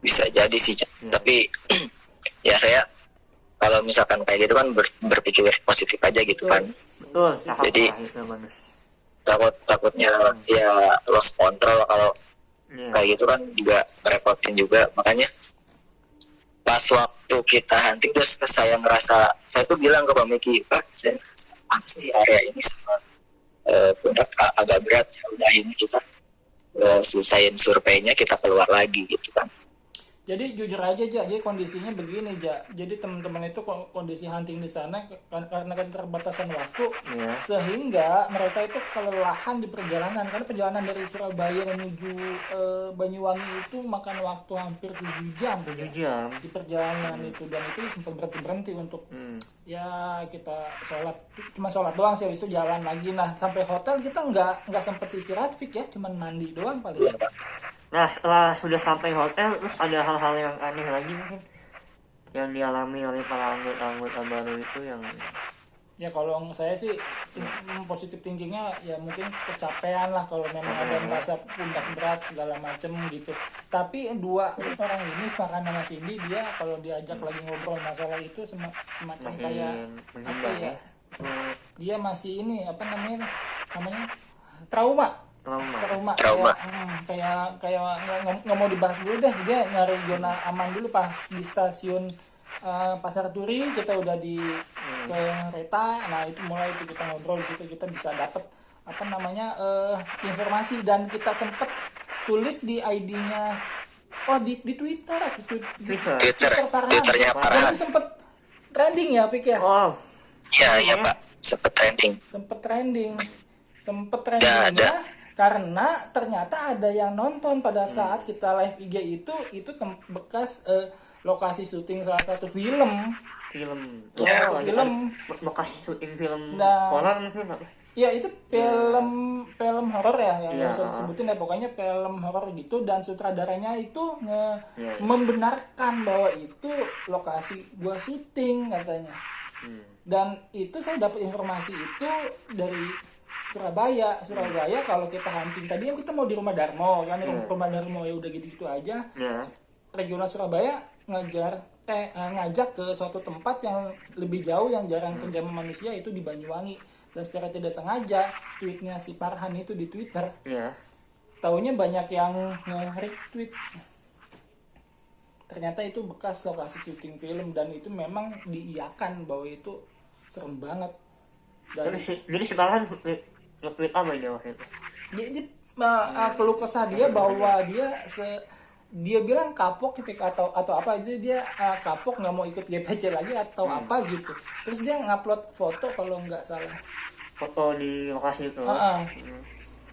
bisa jadi sih, tapi ya saya kalau misalkan kayak gitu kan berpikir positif aja gitu kan. Betul, Jadi itu bagus. takutnya ya lost control kalau Iya. kayak gitu kan juga repotin juga. Makanya pas waktu kita hunting terus saya tuh bilang ke Pak Miki, Pak saya panas nih area ini sama pundak agak berat, ya udah ini kita selesain surveinya kita keluar lagi gitu kan. Jadi jujur aja Ja, jadi kondisinya begini Ja. Jadi teman-teman itu kondisi hunting di sana karena keterbatasan waktu, Iya. sehingga mereka itu kelelahan di perjalanan, karena perjalanan dari Surabaya menuju Banyuwangi itu makan waktu hampir 7 jam 7 jam. di perjalanan itu, dan itu sempat berhenti untuk ya kita cuma sholat doang sih, habis itu jalan lagi. Nah sampai hotel kita nggak sempat istirahat Fik ya, cuman mandi doang paling. Nah, setelah sudah sampai hotel, terus ada hal-hal yang aneh lagi mungkin yang dialami oleh para anggota baru itu yang Ya kalau saya sih positif thinkingnya ya mungkin kecapean lah kalau memang ada yang merasa pundak berat segala macem gitu. Tapi dua orang ini sepakat sama Cindy, dia kalau diajak lagi ngobrol masalah itu semacam kayak apa ya? Dia masih ini apa namanya trauma. Kayak nggak mau dibahas dulu deh, dia nyari zona aman dulu pas di stasiun Pasar Turi. Kita udah di kereta, nah itu mulai itu kita ngobrol, di situ kita bisa dapat apa namanya informasi, dan kita sempet tulis di ID-nya di Twitternya Farhan. Itu sempet trending ya Pik ya. Iya Pak, sempet trending karena ternyata ada yang nonton pada saat kita live IG itu bekas lokasi syuting salah satu film. Film lokasi syuting film horor mungkin apa? Ya itu film horor ya yang bisa disebutin ya, pokoknya film horor gitu, dan sutradaranya itu membenarkan bahwa itu lokasi gua syuting katanya. Dan itu saya dapat informasi itu dari Surabaya kalau kita hunting tadi kita mau di Rumah Darmo kan, Rumah Darmo ya udah gitu aja. Regional Surabaya ngajak ke suatu tempat yang lebih jauh yang jarang kerja manusia, itu di Banyuwangi. dan secara tidak sengaja tweetnya si Farhan itu di Twitter, Iya. taunya banyak yang nge-retweet. Ternyata itu bekas lokasi syuting film dan itu memang diiyakan bahwa itu serem banget. Dan Jadi si Farhan nge-tweet apa ini waktu itu? jadi keluh kesah dia bahwa dia bilang kapok atau apa, jadi dia kapok nggak mau ikut GPC lagi atau apa gitu. Terus dia ngupload foto kalau nggak salah. Foto di lokasi itu.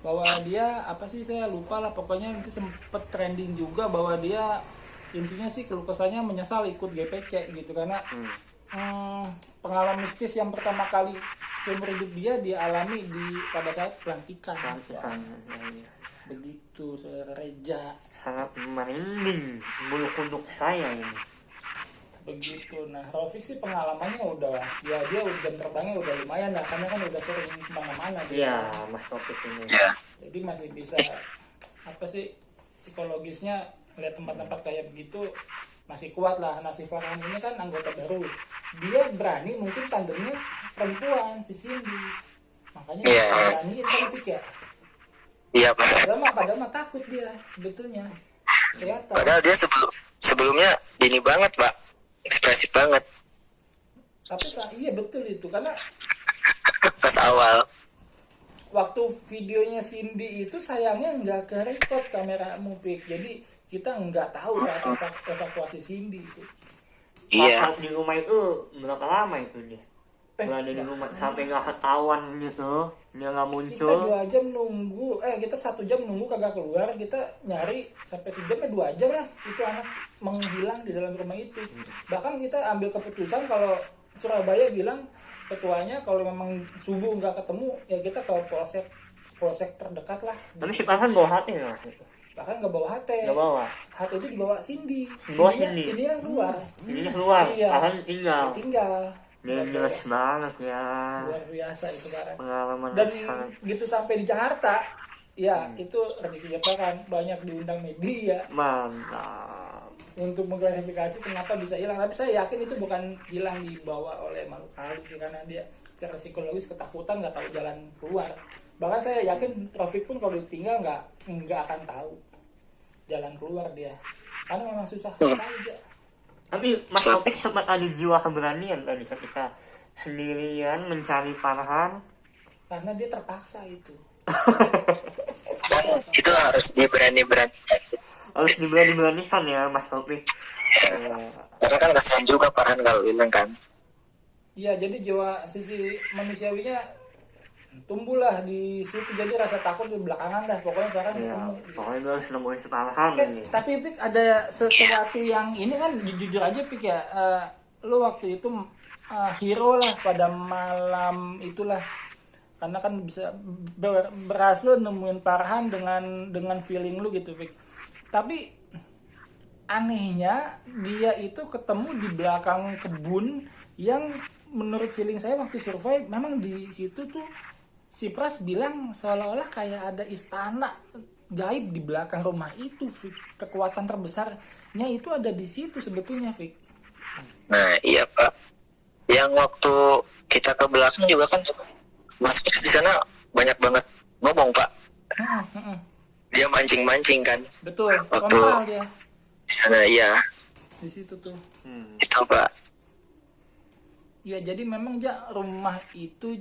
Bahwa dia apa sih, saya lupa lah, pokoknya itu sempet trending juga bahwa dia intinya sih keluh kesahnya menyesal ikut GPC gitu karena pengalaman mistis yang pertama kali seumur hidup dia alami pada saat pelantikan. Ya. Begitu Saudara Reja. Sangat merinding bulu kuduk saya ini. Begitu. Nah, Rafiq sih pengalamannya udah dia jam terbangnya udah lumayan lah karena kan udah sering kemana-mana. Iya, Mas Topik ini. Ya. Jadi masih bisa apa sih psikologisnya lihat tempat-tempat kayak begitu masih kuat lah. Nah, si Farhan ini kan anggota baru, dia berani, mungkin tandemnya perempuan si Cindy, makanya dia berani kan Fik ya. Iya Pak. Padahal mah takut dia sebetulnya, kelihatan. Padahal dia sebelumnya ini banget Pak, ekspresif banget. Tapi iya betul itu, karena Pas awal. waktu videonya Cindy itu sayangnya nggak ke-record kameramu, Pik. Jadi kita nggak tahu saat evakuasi Cindy itu. Iya. Pas di rumah itu berapa lama itu dia? Berada di rumah sampai nggak ketahuan gitu, dia nggak Kita muncul. 2 jam nunggu, kita 1 jam nunggu kagak keluar, kita nyari sampai sejamnya 2 jam lah itu anak menghilang di dalam rumah itu. Bahkan kita ambil keputusan kalau Surabaya bilang ketuanya kalau memang subuh nggak ketemu ya kita ke polsek terdekat lah. Tapi si Farhan bawa hati nggak itu? Bahkan nggak bawa HT. Nggak bawa. HT itu dibawa Cindy. Bawa Cindy. Cindy kan keluar. Ini keluar, Iya. Farhan tinggal. Tinggal. Dia jelas banget ya. Luar biasa itu kan. Pengalaman Dan sangat gitu sampai di Jakarta, ya itu rezekinya Farhan, banyak diundang media mantap. untuk mengklarifikasi kenapa bisa hilang. Tapi saya yakin itu bukan hilang dibawa oleh makhluk halus sih, karena dia secara psikologis ketakutan, nggak tahu jalan keluar. Bahkan saya yakin Rafiq pun kalau ditinggal nggak akan tahu jalan keluar dia, karena memang susah sekali dia. Tapi Mas Topik sempat ada jiwa keberanian tadi ketika sendirian mencari Farhan. Karena dia terpaksa itu. Dan itu harus diberani-beranikan. Harus diberani-beranikan ya Mas Topik. Karena kan kasihan juga Farhan kalau hilang kan. Iya, jadi jiwa sisi manusiawinya tumbuhlah di situ, jadi rasa takut di belakangan dah pokoknya sekarang Ya, ketemu. pokoknya gue harus nemuin si Farhan ini. Tapi Fix ada sesuatu yang ini kan jujur aja Fix ya, lu waktu itu hero lah pada malam itulah, karena kan bisa berhasil nemuin Farhan dengan feeling lu gitu Fix. Tapi anehnya dia itu ketemu di belakang kebun yang menurut feeling saya waktu survei memang di situ tuh si Pras bilang seolah-olah kayak ada istana gaib di belakang rumah itu, Fik. Kekuatan terbesarnya itu ada di situ sebetulnya, Fik. Nah iya Pak. Yang waktu kita ke belakang juga kan Mas Fix di sana banyak banget ngomong Pak. Dia mancing-mancing kan. Betul, Waktu kontrol dia di sana iya. di situ tuh. Itu Pak. Ya jadi memang rumah itu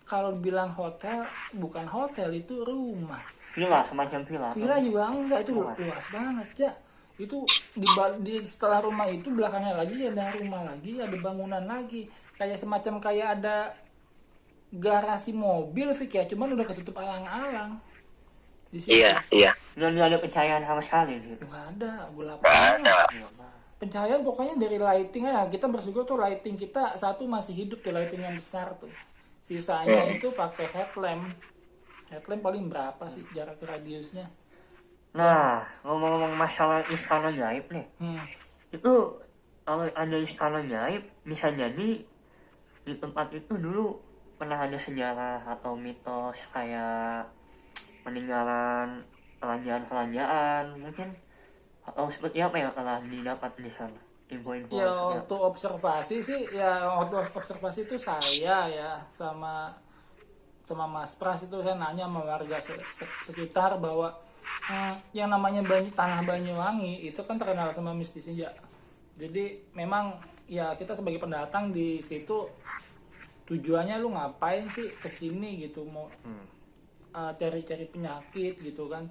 kalau bilang hotel, bukan hotel, itu rumah. Villa, semacam villa. Villa juga enggak, itu luas banget ya. Itu setelah rumah itu belakangnya lagi ada rumah lagi, ada bangunan lagi. Kayak semacam kayak ada garasi mobil, Fik ya, cuman udah ketutup alang-alang. Di situ. Iya. Dan ada pencahayaan sama sekali gitu. Nggak ada, gelap Nggak banget. ada. Pencahayaan pokoknya dari lighting aja. Kita bersyukur tuh lighting kita satu masih hidup tuh, lighting yang besar tuh. Sisanya itu pakai headlamp. Headlamp paling berapa sih jarak radiusnya? Nah, ngomong-ngomong masalah istana gaib nih. Itu kalau ada istana gaib, bisa jadi di tempat itu dulu pernah ada sejarah atau mitos kayak peninggalan kerajaan-kerajaan mungkin, atau seperti apa yang telah didapat di sana? info-info Ya waktu observasi sih, ya waktu observasi itu saya ya sama Mas Pras itu saya nanya sama warga sekitar bahwa yang namanya tanah Banyuwangi itu kan terkenal sama mistisnya. Jadi memang ya kita sebagai pendatang di situ tujuannya lu ngapain sih kesini gitu, mau cari-cari penyakit gitu kan,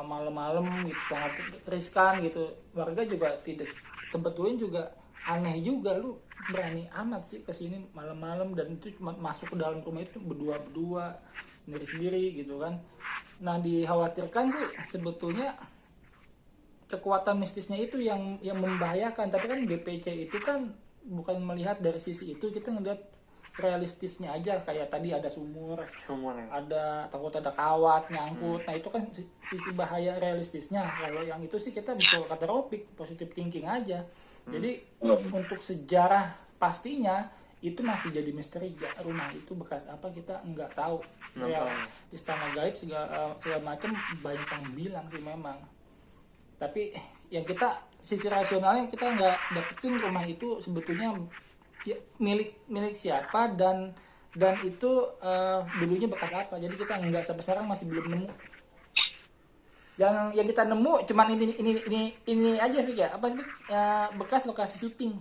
malam-malam gitu sangat riskan gitu. Warga juga tidak, sebetulnya juga aneh juga, lu berani amat sih kesini malam-malam dan itu cuma masuk ke dalam rumah itu berdua sendiri-sendiri gitu kan. Nah dikhawatirkan sih sebetulnya kekuatan mistisnya itu yang membahayakan, tapi kan GPC itu kan bukan melihat dari sisi itu, kita ngeliat realistisnya aja, kayak tadi ada sumur ya. ada takut ada kawat nyangkut. Nah itu kan sisi bahaya realistisnya. Kalau yang itu sih kita betul kata Ropik, positive thinking aja. Jadi untuk sejarah pastinya itu masih jadi misteri ya, rumah itu bekas apa kita nggak tahu. Real istana gaib segala macam banyak yang bilang sih memang. Tapi yang kita sisi rasionalnya kita nggak dapetin rumah itu sebetulnya ya, milik siapa dan itu dulunya bekas apa. Jadi kita nggak sampai sekarang masih belum nemu. Yang kita nemu cuman ini aja Fik ya, apa sih bekas lokasi syuting.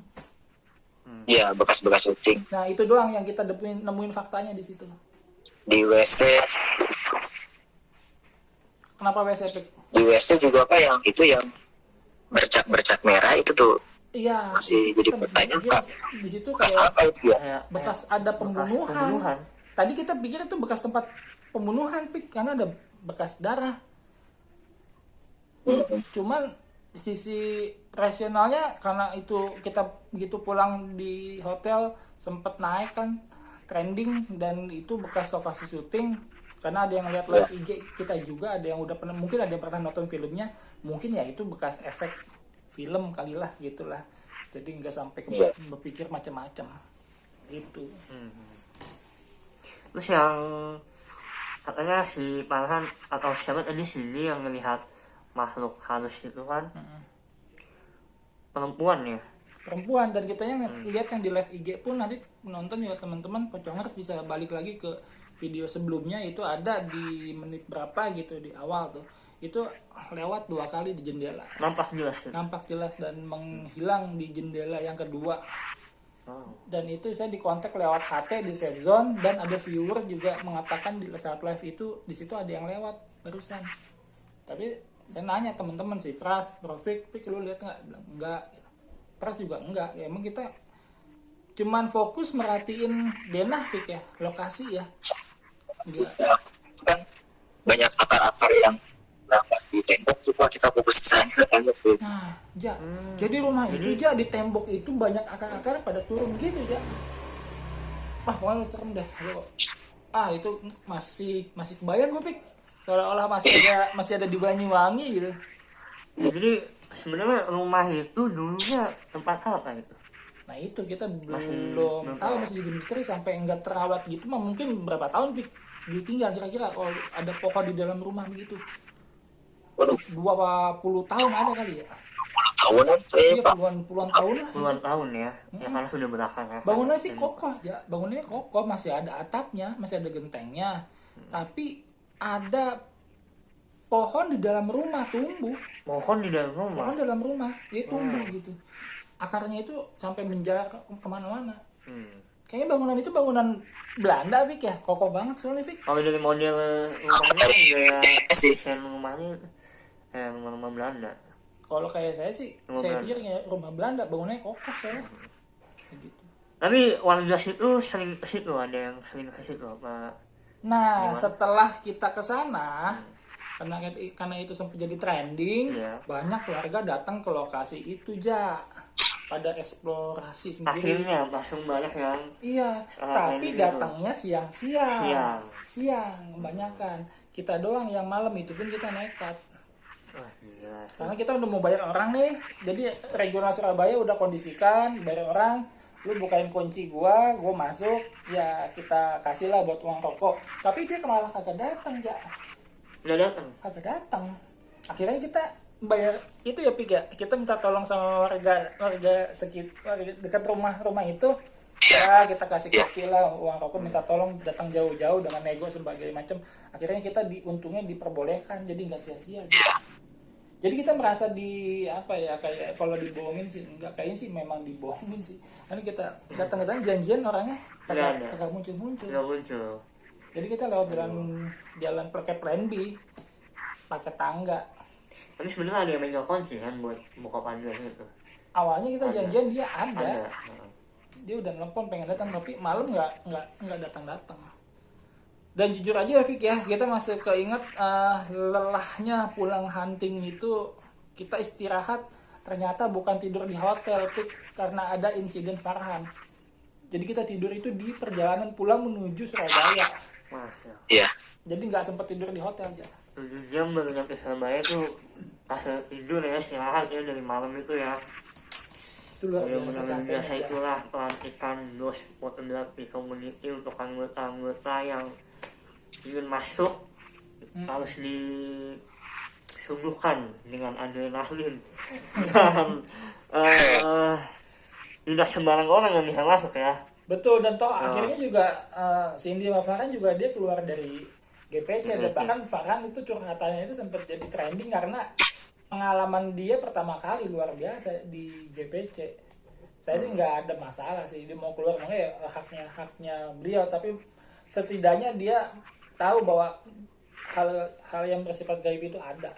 Iya, bekas-bekas syuting. Nah itu doang yang kita nemuin faktanya di situ. Di WC. Kenapa WC Fik? Di WC juga apa yang itu yang bercak merah itu tuh. Iya. Masih jadi pertanyaan Pak. Di situ Bekas kayak apa itu ya? bekas ada pembunuhan. Tadi kita pikir itu bekas tempat pembunuhan Fik, karena ada bekas darah. Cuman sisi rasionalnya karena itu kita begitu pulang di hotel sempet naik kan trending, dan itu bekas lokasi syuting karena ada yang lihat live IG kita juga, ada yang udah pernah, mungkin ada yang pernah nonton filmnya, mungkin ya itu bekas efek film kali lah gitulah. Jadi nggak sampai berpikir macam-macam gitu. Terus yang katanya si Farhan atau siapa tadi sini yang melihat makhluk halus itu kan perempuan ya, dan kita yang lihat yang di live IG pun nanti menonton ya teman-teman Pocongers bisa balik lagi ke video sebelumnya, itu ada di menit berapa gitu di awal tuh, itu lewat 2 kali di jendela, nampak jelas dan menghilang di jendela yang kedua. Dan itu saya dikontak lewat HT di Safe Zone, dan ada viewer juga mengatakan di saat live itu di situ ada yang lewat barusan. Tapi saya nanya teman-teman sih, Pras, Rofik, lu lihat nggak? Bilang enggak. Pras juga enggak. Ya emang kita cuman fokus merhatiin denah Fik ya, lokasi ya. Kan banyak akar-akar yang nampak di tembok juga, kita fokus ke sana kan. Nah, jadi rumah itu di tembok itu banyak akar-akar pada turun gitu ya. Wah, pokoknya serem deh. Itu masih kebayang gue Fik. Seolah-olah masih ada di Banyuwangi gitu. Jadi sebenarnya rumah itu dulunya tempat apa itu? Nah itu kita belum tahu, masih jadi misteri sampai enggak terawat gitu mah. Mungkin berapa tahun Pik ditinggal kira-kira kalau ada pohon di dalam rumah begitu. 20 tahun ada kali ya. Tahunan Iya, puluhan tahun lah. Puluhan tahun ya. Ya karena sudah belakangan. Bangunannya sih kokoh ya. Bangunannya kokoh, masih ada atapnya, masih ada gentengnya. Tapi ada pohon di dalam rumah tumbuh. Pohon di dalam rumah? Dia tumbuh gitu. Akarnya itu sampai menjalar kemana-mana. Kayaknya bangunan itu bangunan Belanda, Fik ya. Kokoh banget soalnya, Fik. Kalau dari model rumahnya desain rumahnya rumah Belanda. Kalau kayak saya sih, saya pikir ya rumah Belanda, bangunannya kokoh soalnya. Gitu. Tapi warga situ sering ke situ, ada yang sering ke situ apa? Nah, setelah kita ke sana, karena itu sempat jadi trending, banyak warga datang ke lokasi itu pada eksplorasi sendiri. Akhirnya langsung banyak yang tapi datangnya siang, kebanyakan. Kita doang yang malam, itu pun kita nekat. Karena kita udah mau bayar orang nih, jadi regional Surabaya udah kondisikan bayar orang. Lu bukain kunci gua masuk, ya kita kasih lah buat uang rokok. Tapi dia malah kagak datang. Kagak datang. Akhirnya kita bayar itu ya Pik ya, kita minta tolong sama warga dekat rumah itu, ya kita kasih Iya. kopi lah, uang rokok, minta tolong datang jauh-jauh dengan nego sebagai macam, akhirnya kita untungnya diperbolehkan, jadi nggak sia-sia gitu. Jadi kita merasa di apa ya, kayak kalau dibohongin sih enggak, kayaknya sih memang dibohongin sih, karena kita datang ke sana janjian orangnya Nggak ada. kagak muncul. Nggak muncul. Jadi kita lewat jalan pakai plan B, pakai tangga. Tapi sebenarnya ada yang megang kunci kan buat buka panduan itu. Awalnya kita Ada. janjian, dia Ada. ada, dia udah nelfon pengen datang, tapi malam nggak datang. Dan jujur aja Fik ya, kita masih keinget lelahnya pulang hunting itu, kita istirahat ternyata bukan tidur di hotel Fik, karena ada insiden Farhan. Jadi kita tidur itu di perjalanan pulang menuju Surabaya. Wah, ya. Iya. Jadi nggak sempat tidur di hotel aja. 7 jam baru nyampe Surabaya tuh asal tidur ya, istirahat ya dari malam itu ya. Itu luar Yang biasa benar-benar biasa capeknya. itulah pelantikan dos fotografi community untuk anggota-anggota yang ingin masuk, harus disuguhkan dengan adrenalin dan tidak sembarang orang yang bisa masuk ya. Betul, dan toh akhirnya juga Cindy sama Farhan juga dia keluar dari GPC, dan bahkan Farhan itu curhatannya itu sempat jadi trending karena pengalaman dia pertama kali luar biasa di GPC. Saya sih nggak ada masalah sih, dia mau keluar makanya ya haknya beliau, tapi setidaknya dia tahu bahwa hal yang bersifat gaib itu ada.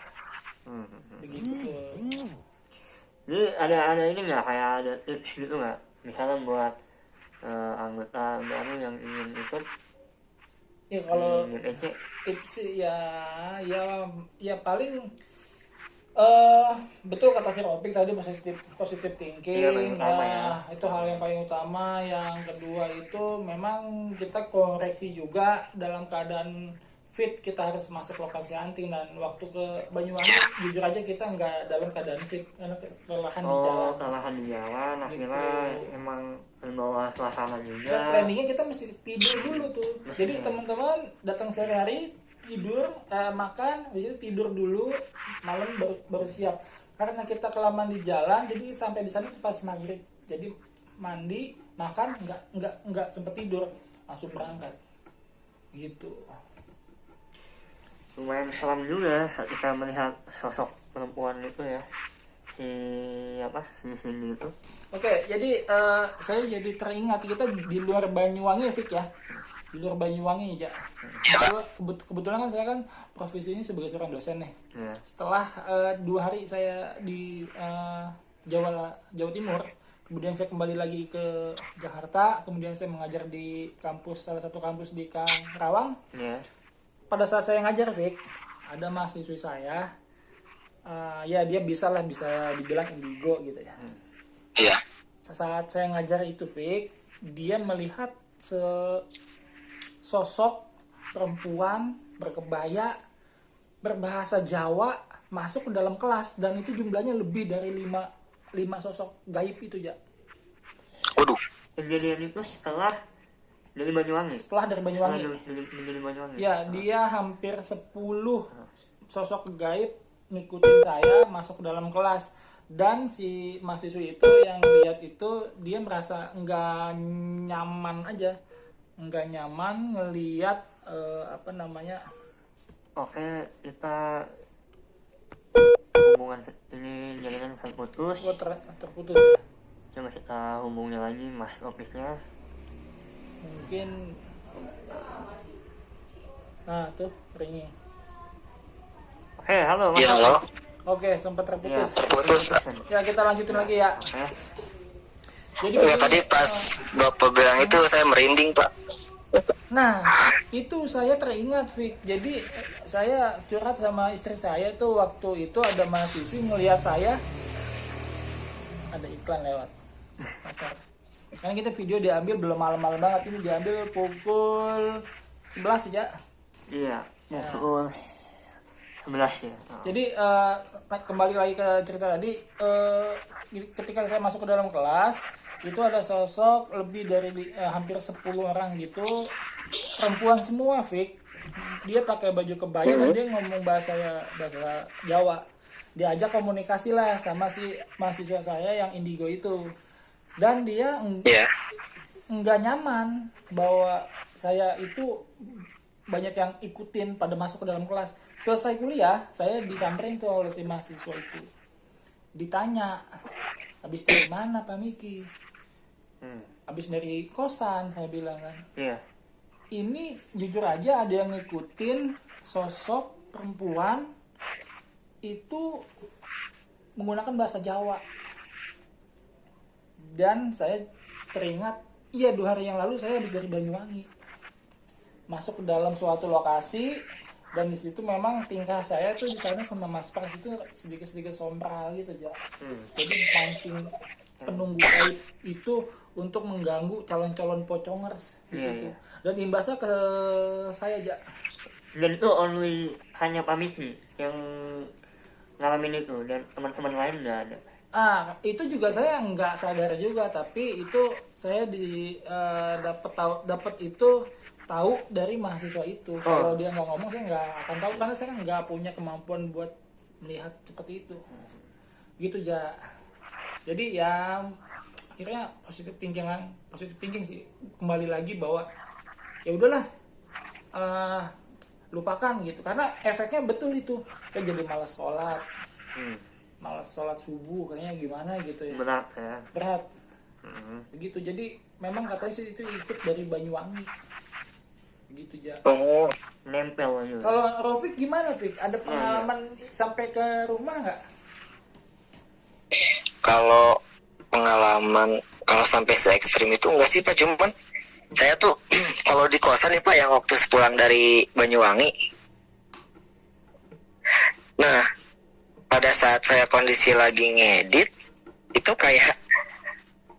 Begitu. Jadi ada ini nggak, kayak ada tips gitu nggak, misalnya buat anggota baru yang ingin ikut Ya kalau GPC? tips sih ya paling betul kata si Ropik tadi, positif thinking. Iya, paling utama ya. Itu hal yang paling utama. Yang kedua itu memang kita koreksi juga dalam keadaan fit, kita harus masuk lokasi hunting, dan waktu ke Banyuwangi jujur aja kita nggak dalam keadaan fit karena kelelahan di jalan. Kelelahan di jalan, akhirnya emang membawa suasana juga. Dan planningnya kita mesti tidur dulu tuh. Jadi teman-teman datang sehari-hari, tidur, makan, habis itu tidur dulu, malam baru siap. Karena kita kelamaan di jalan, jadi sampai di sana tuh pas maghrib. Jadi mandi, makan, nggak sempet tidur, langsung berangkat. Gitu. Lumayan seram juga kita melihat sosok perempuan itu ya, si Cindy itu. Oke, jadi saya jadi teringat kita di luar Banyuwangi Fik ya. Di luar Banyuwangi ya. Kebetulan kan saya kan profesinya sebagai seorang dosen nih. Ya. Setelah 2 hari saya di Jawa Timur, kemudian saya kembali lagi ke Jakarta, kemudian saya mengajar di salah satu kampus di Karawang. Ya. Pada saat saya ngajar Fik, ada mahasiswi saya, ya dia bisa dibilang indigo gitu ya. Iya. Saat saya ngajar itu Fik, dia melihat sosok perempuan berkebaya, berbahasa Jawa masuk ke dalam kelas, dan itu jumlahnya lebih dari 5 sosok gaib itu ya. Waduh. Kejadian itu setelah dari Banyuwangi. Setelah dari Banyuwangi. Dari Banyuwangi. Ya, dia hampir 10 sosok gaib ngikutin saya masuk ke dalam kelas, dan si mahasiswi itu yang lihat itu dia merasa nggak nyaman ngelihat Oke, kita hubungan ini jaringan terputus. terputus ya. Coba kita hubungnya lagi Mas Opiknya. Mungkin tuh ringing. Oke, halo Mas. Iya, halo. Oke, sempat terputus. Terputus, Pak. Ya, kita lanjutin lagi ya. Oke. Jadi Enggak, tadi pas Bapak bilang itu saya merinding, Pak. nah, itu saya teringat Fik. Jadi saya curhat sama istri saya tuh, waktu itu ada mahasiswi ngelihat saya, ada iklan lewat motor. Karena kita video diambil belum malam-malam banget, ini diambil pukul 11 ya. Iya, pukul 11 ya. Jadi kembali lagi ke cerita tadi, ketika saya masuk ke dalam kelas, itu ada sosok lebih dari hampir 10 orang gitu, perempuan semua Fik. Dia pakai baju kebaya dan dia ngomong bahasa Jawa. diajak komunikasi lah sama si mahasiswa saya yang indigo itu, dan dia Iya. nggak nyaman bahwa saya itu banyak yang ikutin pada masuk ke dalam kelas. Selesai kuliah saya disamperin tuh oleh si mahasiswa itu, ditanya habis dari mana Pak Miki, habis dari kosan, saya bilang kan. Iya. Ini jujur aja ada yang ngikutin sosok perempuan itu menggunakan bahasa Jawa. Dan saya teringat, iya 2 hari yang lalu saya habis dari Banyuwangi. Masuk ke dalam suatu lokasi, dan di situ memang tingkah saya tuh di sana sama Mas Pras itu sedikit-sedikit sompral gitu aja. Jadi pancing penunggu gaib itu untuk mengganggu calon-calon pocongers di situ. Dan imbasnya ke saya aja. Dan itu only hanya Pak Miki yang ngalamin itu, dan teman-teman lain nggak ada. Itu juga saya nggak sadar juga, tapi itu saya dapat itu tahu dari mahasiswa itu. Kalau dia nggak ngomong saya nggak akan tahu, karena saya nggak punya kemampuan buat melihat seperti itu. Gitu aja. Jadi ya akhirnya positive thinking sih, kembali lagi bahwa ya udahlah, lupakan gitu, karena efeknya betul itu, saya jadi malas sholat. Malas sholat subuh kayaknya gimana gitu ya. Berat. Begitu. Jadi memang katanya sih itu ikut dari Banyuwangi. Gitu aja. Oh, Nempel aja. Kalau Rofik gimana, Pik? Ada pengalaman sampai ke rumah nggak? kalau pengalaman kalau sampai se ekstrim itu enggak sih Pak, cuman saya tuh kalau di kosan nih Pak yang waktu pulang dari Banyuwangi. Nah, pada saat saya kondisi lagi ngedit itu kayak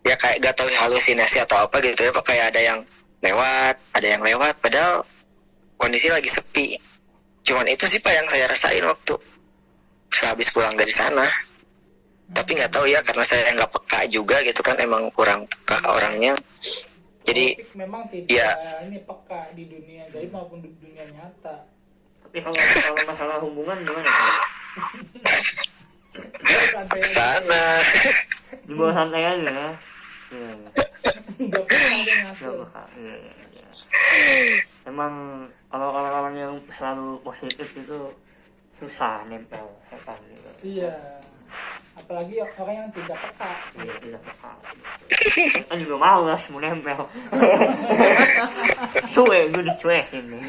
gak tahu halusinasi atau apa gitu ya Pak, kayak ada yang lewat padahal kondisi lagi sepi. Cuman itu sih Pak yang saya rasain waktu sehabis pulang dari sana. Tapi nggak tahu ya, karena saya nggak peka juga gitu kan, emang kurang peka orangnya. Jadi Rofik memang tidak ya. ini peka di dunia gaib maupun di dunia nyata. Tapi kalau masalah hubungan gimana Pak? Santai aja. Sana Di bawah santai aja. Iya. Nggak pernah ada yang ngatur. Nggak bakal. Iya. Emang kalau orang-orang yang selalu positif itu susah nempel setan gitu. Iya. Apalagi orang yang tidak peka. Iya, tidak peka. Kan juga malas mau nempel. Cuek, gue dicuekin nih.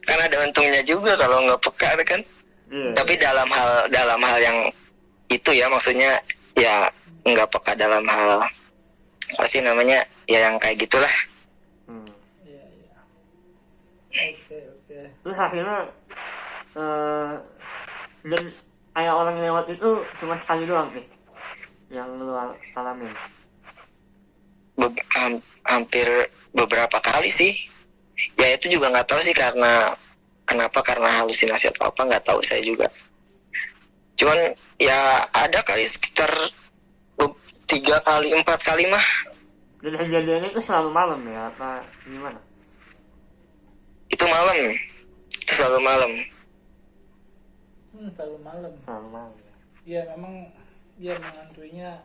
kan ada untungnya juga kalau nggak peka kan. Iya. Tapi dalam hal yang itu ya, maksudnya ya nggak peka dalam hal apa sih namanya ya, yang kayak gitulah. Iya. Oke. Terus akhirnya dan kayak orang lewat itu cuma sekali doang nih yang lu alamin. Hampir beberapa kali sih. Ya itu juga nggak tahu sih karena halusinasi atau apa, nggak tahu saya juga. Cuman ya ada kali sekitar 3 kali 4 kali mah. Dan kejadiannya itu selalu malam ya apa gimana? Itu selalu malam. Selalu malam. Selalu malam. Iya, memang dia mengantuinya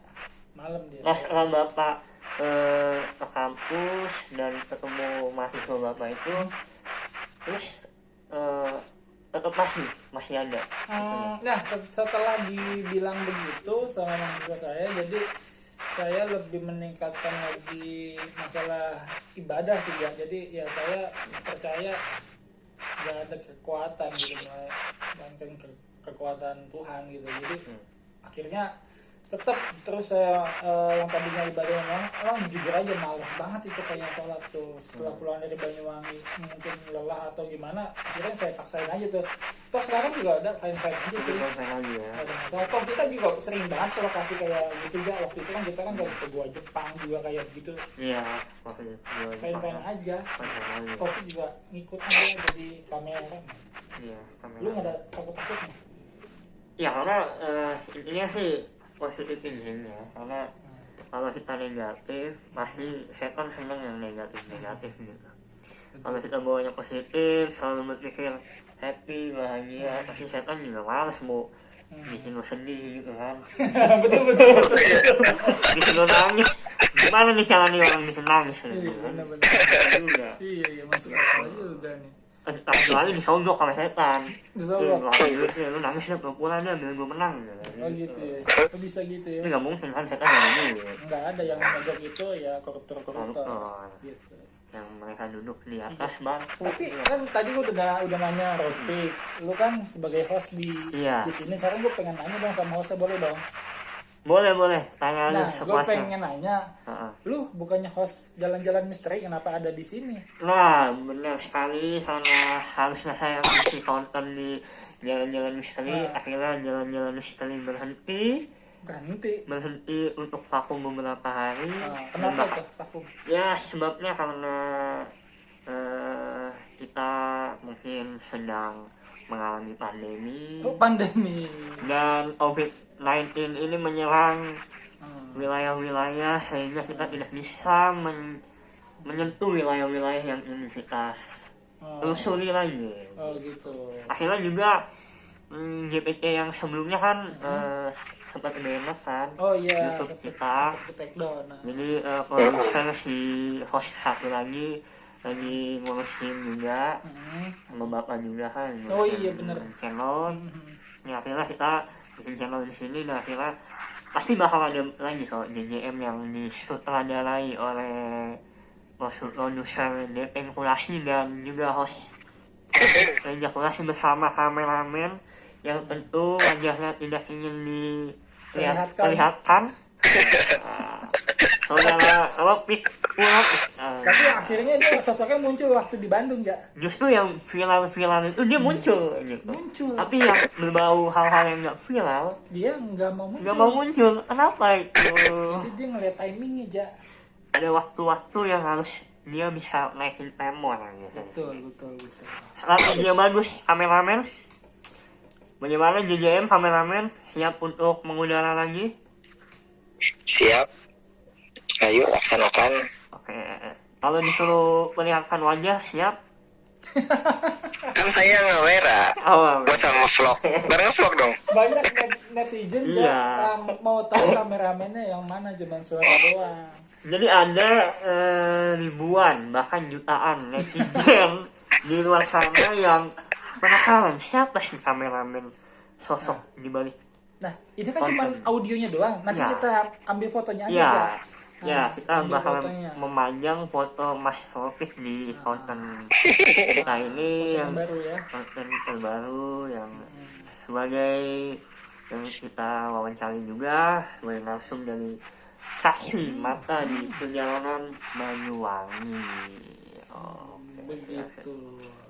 malam dia. Nah setelah bapak ke kampus dan ketemu mahasiswa bapak itu, terus tetap masih ada. Nah, setelah dibilang begitu sama mahasiswa saya, jadi saya lebih meningkatkan lagi masalah ibadah sih ya. Jadi ya saya percaya gak ada kekuatan gitu, melainkan kekuatan Tuhan gitu. Jadi akhirnya tetap terus saya yang tadinya ibadah memang jujur aja males banget itu kayak sholat tuh setelah pulang dari Banyuwangi, mungkin lelah atau gimana, akhirnya saya paksain aja tuh. Toh sekarang juga ada fine aja sih, ada masalah. Toh kita juga sering banget ke lokasi kayak gitu aja. Waktu itu kan kita kan ke gua Jepang juga kayak begitu. Iya, fine aja. Covid juga ngikut aja jadi kamera. Iya, kamera. Lu nggak ada takutnya? Ya karena intinya sih positif thinking ya, karena kalau kita negatif pasti setan seneng yang negatif gitu. Kalau kita bawanya positif, selalu berpikir happy, bahagia, pasti setan juga malas mau bikin lo sedih gitu kan. betul. Bikin lo nangis. Gimana nih caranya orang bisa nangis? Iya, Gitu kan. benar-benar. Juga. Iya, masuk akal juga nih. Kecuali disogok sama setan. Disogok. Lu nangis dah pulang dah biar gue menang. Oh gitu ya. Oh, bisa gitu ya. Ini nggak mungkin kan setan nggak ada duit. Nggak ada yang nyogok itu ya koruptor Koruptor. gitu. Yang mereka duduk di atas bangku. Tapi kan tadi gue udah nanya Ropik, lu kan sebagai host di Iya. sini. Sekarang gue pengen nanya dong sama hostnya, boleh dong? Boleh tanya aja Nah, gue sepuasnya. pengen nanya, Heeh. lu bukannya host jalan-jalan misteri, kenapa ada di sini? Nah, benar sekali, karena harusnya saya isi konten di jalan-jalan misteri. Akhirnya jalan-jalan misteri berhenti untuk vakum beberapa hari. Dan Kenapa tuh vakum? ya sebabnya karena kita mungkin sedang mengalami pandemi Oh, pandemi. dan COVID-19 ini menyerang wilayah-wilayah sehingga kita tidak bisa menyentuh wilayah-wilayah yang ingin kita telusuri lagi. Oh gitu. Akhirnya juga GPT yang sebelumnya kan sempat banned kan Oh iya. YouTube kita. Seperti take down. Nah. Jadi produser si host satu lagi ngurusin juga sama bapak juga kan. Oh iya, bener. Channel. Ya akhirnya kita bikin channel di sini dan akhirnya pasti bakal ada lagi kok JJM yang disutradarai oleh produser Depeng Kurasi dan juga host Reja Kurasi bersama kameramen yang tentu wajahnya tidak ingin diperlihatkan. Saudara Ropik Ulap. Tapi akhirnya dia sosoknya muncul waktu di Bandung ya. Justru yang viral itu dia muncul gitu. Muncul. Tapi yang berbau hal-hal yang nggak viral Dia nggak mau muncul. nggak mau muncul. Kenapa itu? Jadi dia ngeliat timingnya aja. Ada waktu-waktu yang harus dia bisa naikin pamor gitu. Betul. Tapi dia bagus kameramen. Bagaimana JJM kameramen siap untuk mengudara lagi? Siap. Ayo laksanakan. Oke. Kalau disuruh perlihatkan wajah siap? Kan saya ngawera. Oh, Masa nge-vlog. Bareng nge-vlog dong. Banyak netizen Iya. mau tahu kameramennya yang mana, cuman suara doang. Jadi ada ribuan bahkan jutaan netizen di luar sana yang penasaran siapa sih kameramen sosok di balik. Nah, ini kan cuma audionya doang. Nanti Ya. kita ambil fotonya aja. Ya, Ja. ya kita ambil bakal fotonya. memajang foto Mas Ropik di konten kita ini yang baru ya. konten terbaru yang sebagai yang kita wawancari juga sebagai langsung dari saksi mata di perjalanan Banyuwangi. Oke. Begitu.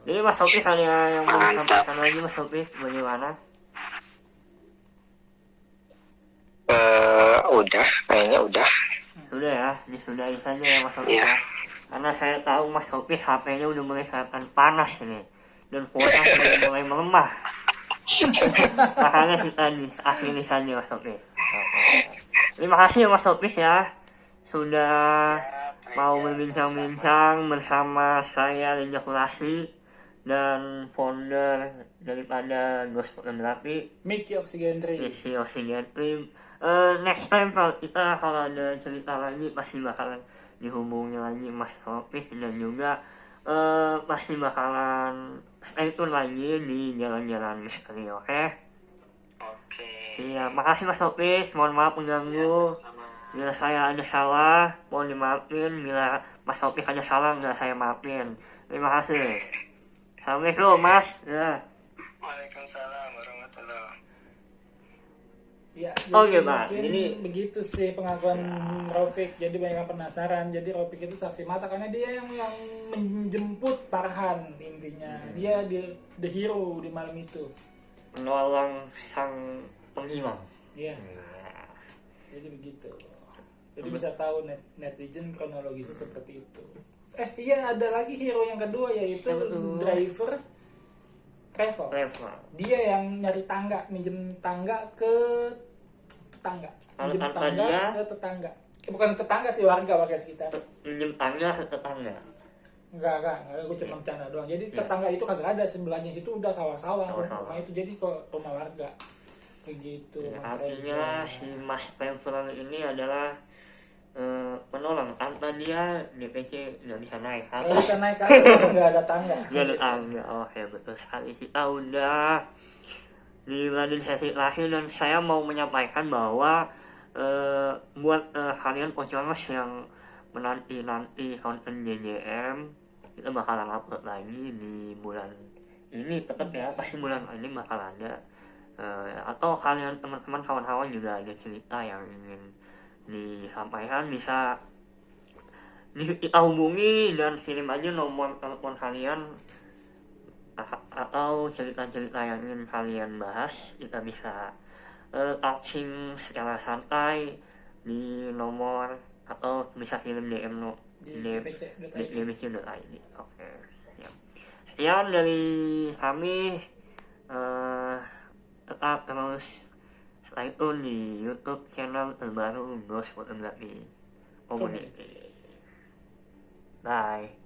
Jadi Mas Ropik ada yang mau sampaikan lagi Mas Ropik bagaimana? Udah, kayaknya udah. Sudah ya, disudahi saja ya Mas Ropik ya. Karena saya tahu Mas Ropik HP-nya udah mulai kelihatan panas ini dan kuota sudah mulai melemah. Makanya kita akhiri saja Mas Ropik. Terima kasih ya Mas Ropik ya sudah mau berbincang-bincang bersama saya Reja Kurasi dan founder daripada Ghost Photography Mic Oxygen3. isi Oxygen3. Next time kita kalau ada cerita lagi pasti bakalan dihubungi lagi Mas Ropik dan juga pasti bakalan stay tune lagi di jalan-jalan misteri, oke? Oke. Iya, makasih Mas Ropik, mohon maaf mengganggu. Bila saya ada salah, mohon dimaafin. Bila Mas Ropik ada salah, nggak saya maafin. Terima kasih. Assalamualaikum Mas. Ya. Waalaikumsalam warahmatullahi. Ya, Oke, jadi Pak. mungkin Jadi- begitu sih pengakuan Raufik. Jadi banyak yang penasaran. Jadi Raufik itu saksi mata karena dia yang menjemput Farhan intinya. Dia the hero di malam itu. Menolong sang penghilang. Iya. Jadi begitu. Jadi bisa tahu netizen kronologisnya seperti itu. Iya, ada lagi hero yang kedua yaitu driver travel. Reva. Dia yang nyari tangga, minjem tangga ke tetangga. Minjem Tanpa tangga dia- ke tetangga. Bukan tetangga sih, warga sekitar. Minjem tangga ke tetangga. Enggak, gue cuma bercanda doang. Jadi Iya. tetangga itu kagak ada, sebelahnya itu udah sawah-sawah. Sawah-sawah. Rumah itu jadi ke rumah warga. Kayak gitu, Ya, Mas artinya Reza. si Mas Pemfron ini adalah penolong tanpa dia DPC nggak bisa naik Nggak atas. bisa naik ke atas, karena nggak ada tangga. Nggak ada tangga. Oh ya betul sekali, kita udah di lanjut sesi terakhir dan saya mau menyampaikan bahwa buat kalian Poconos yang menanti konten JJM, kita bakalan upload lagi di bulan ini, tetap ya pasti bulan ini bakal ada. Atau kalian teman-teman kawan-kawan juga ada cerita yang ingin disampaikan, bisa kita hubungi dan kirim aja nomor telepon kalian atau cerita-cerita yang ingin kalian bahas. Kita bisa touching secara santai di nomor atau bisa kirim DM Di di DPC.id. DPC.id. Oke. Ya. Sekian dari kami. Tetap terus stay tune di YouTube channel terbaru Ghost Photography Community. Bye.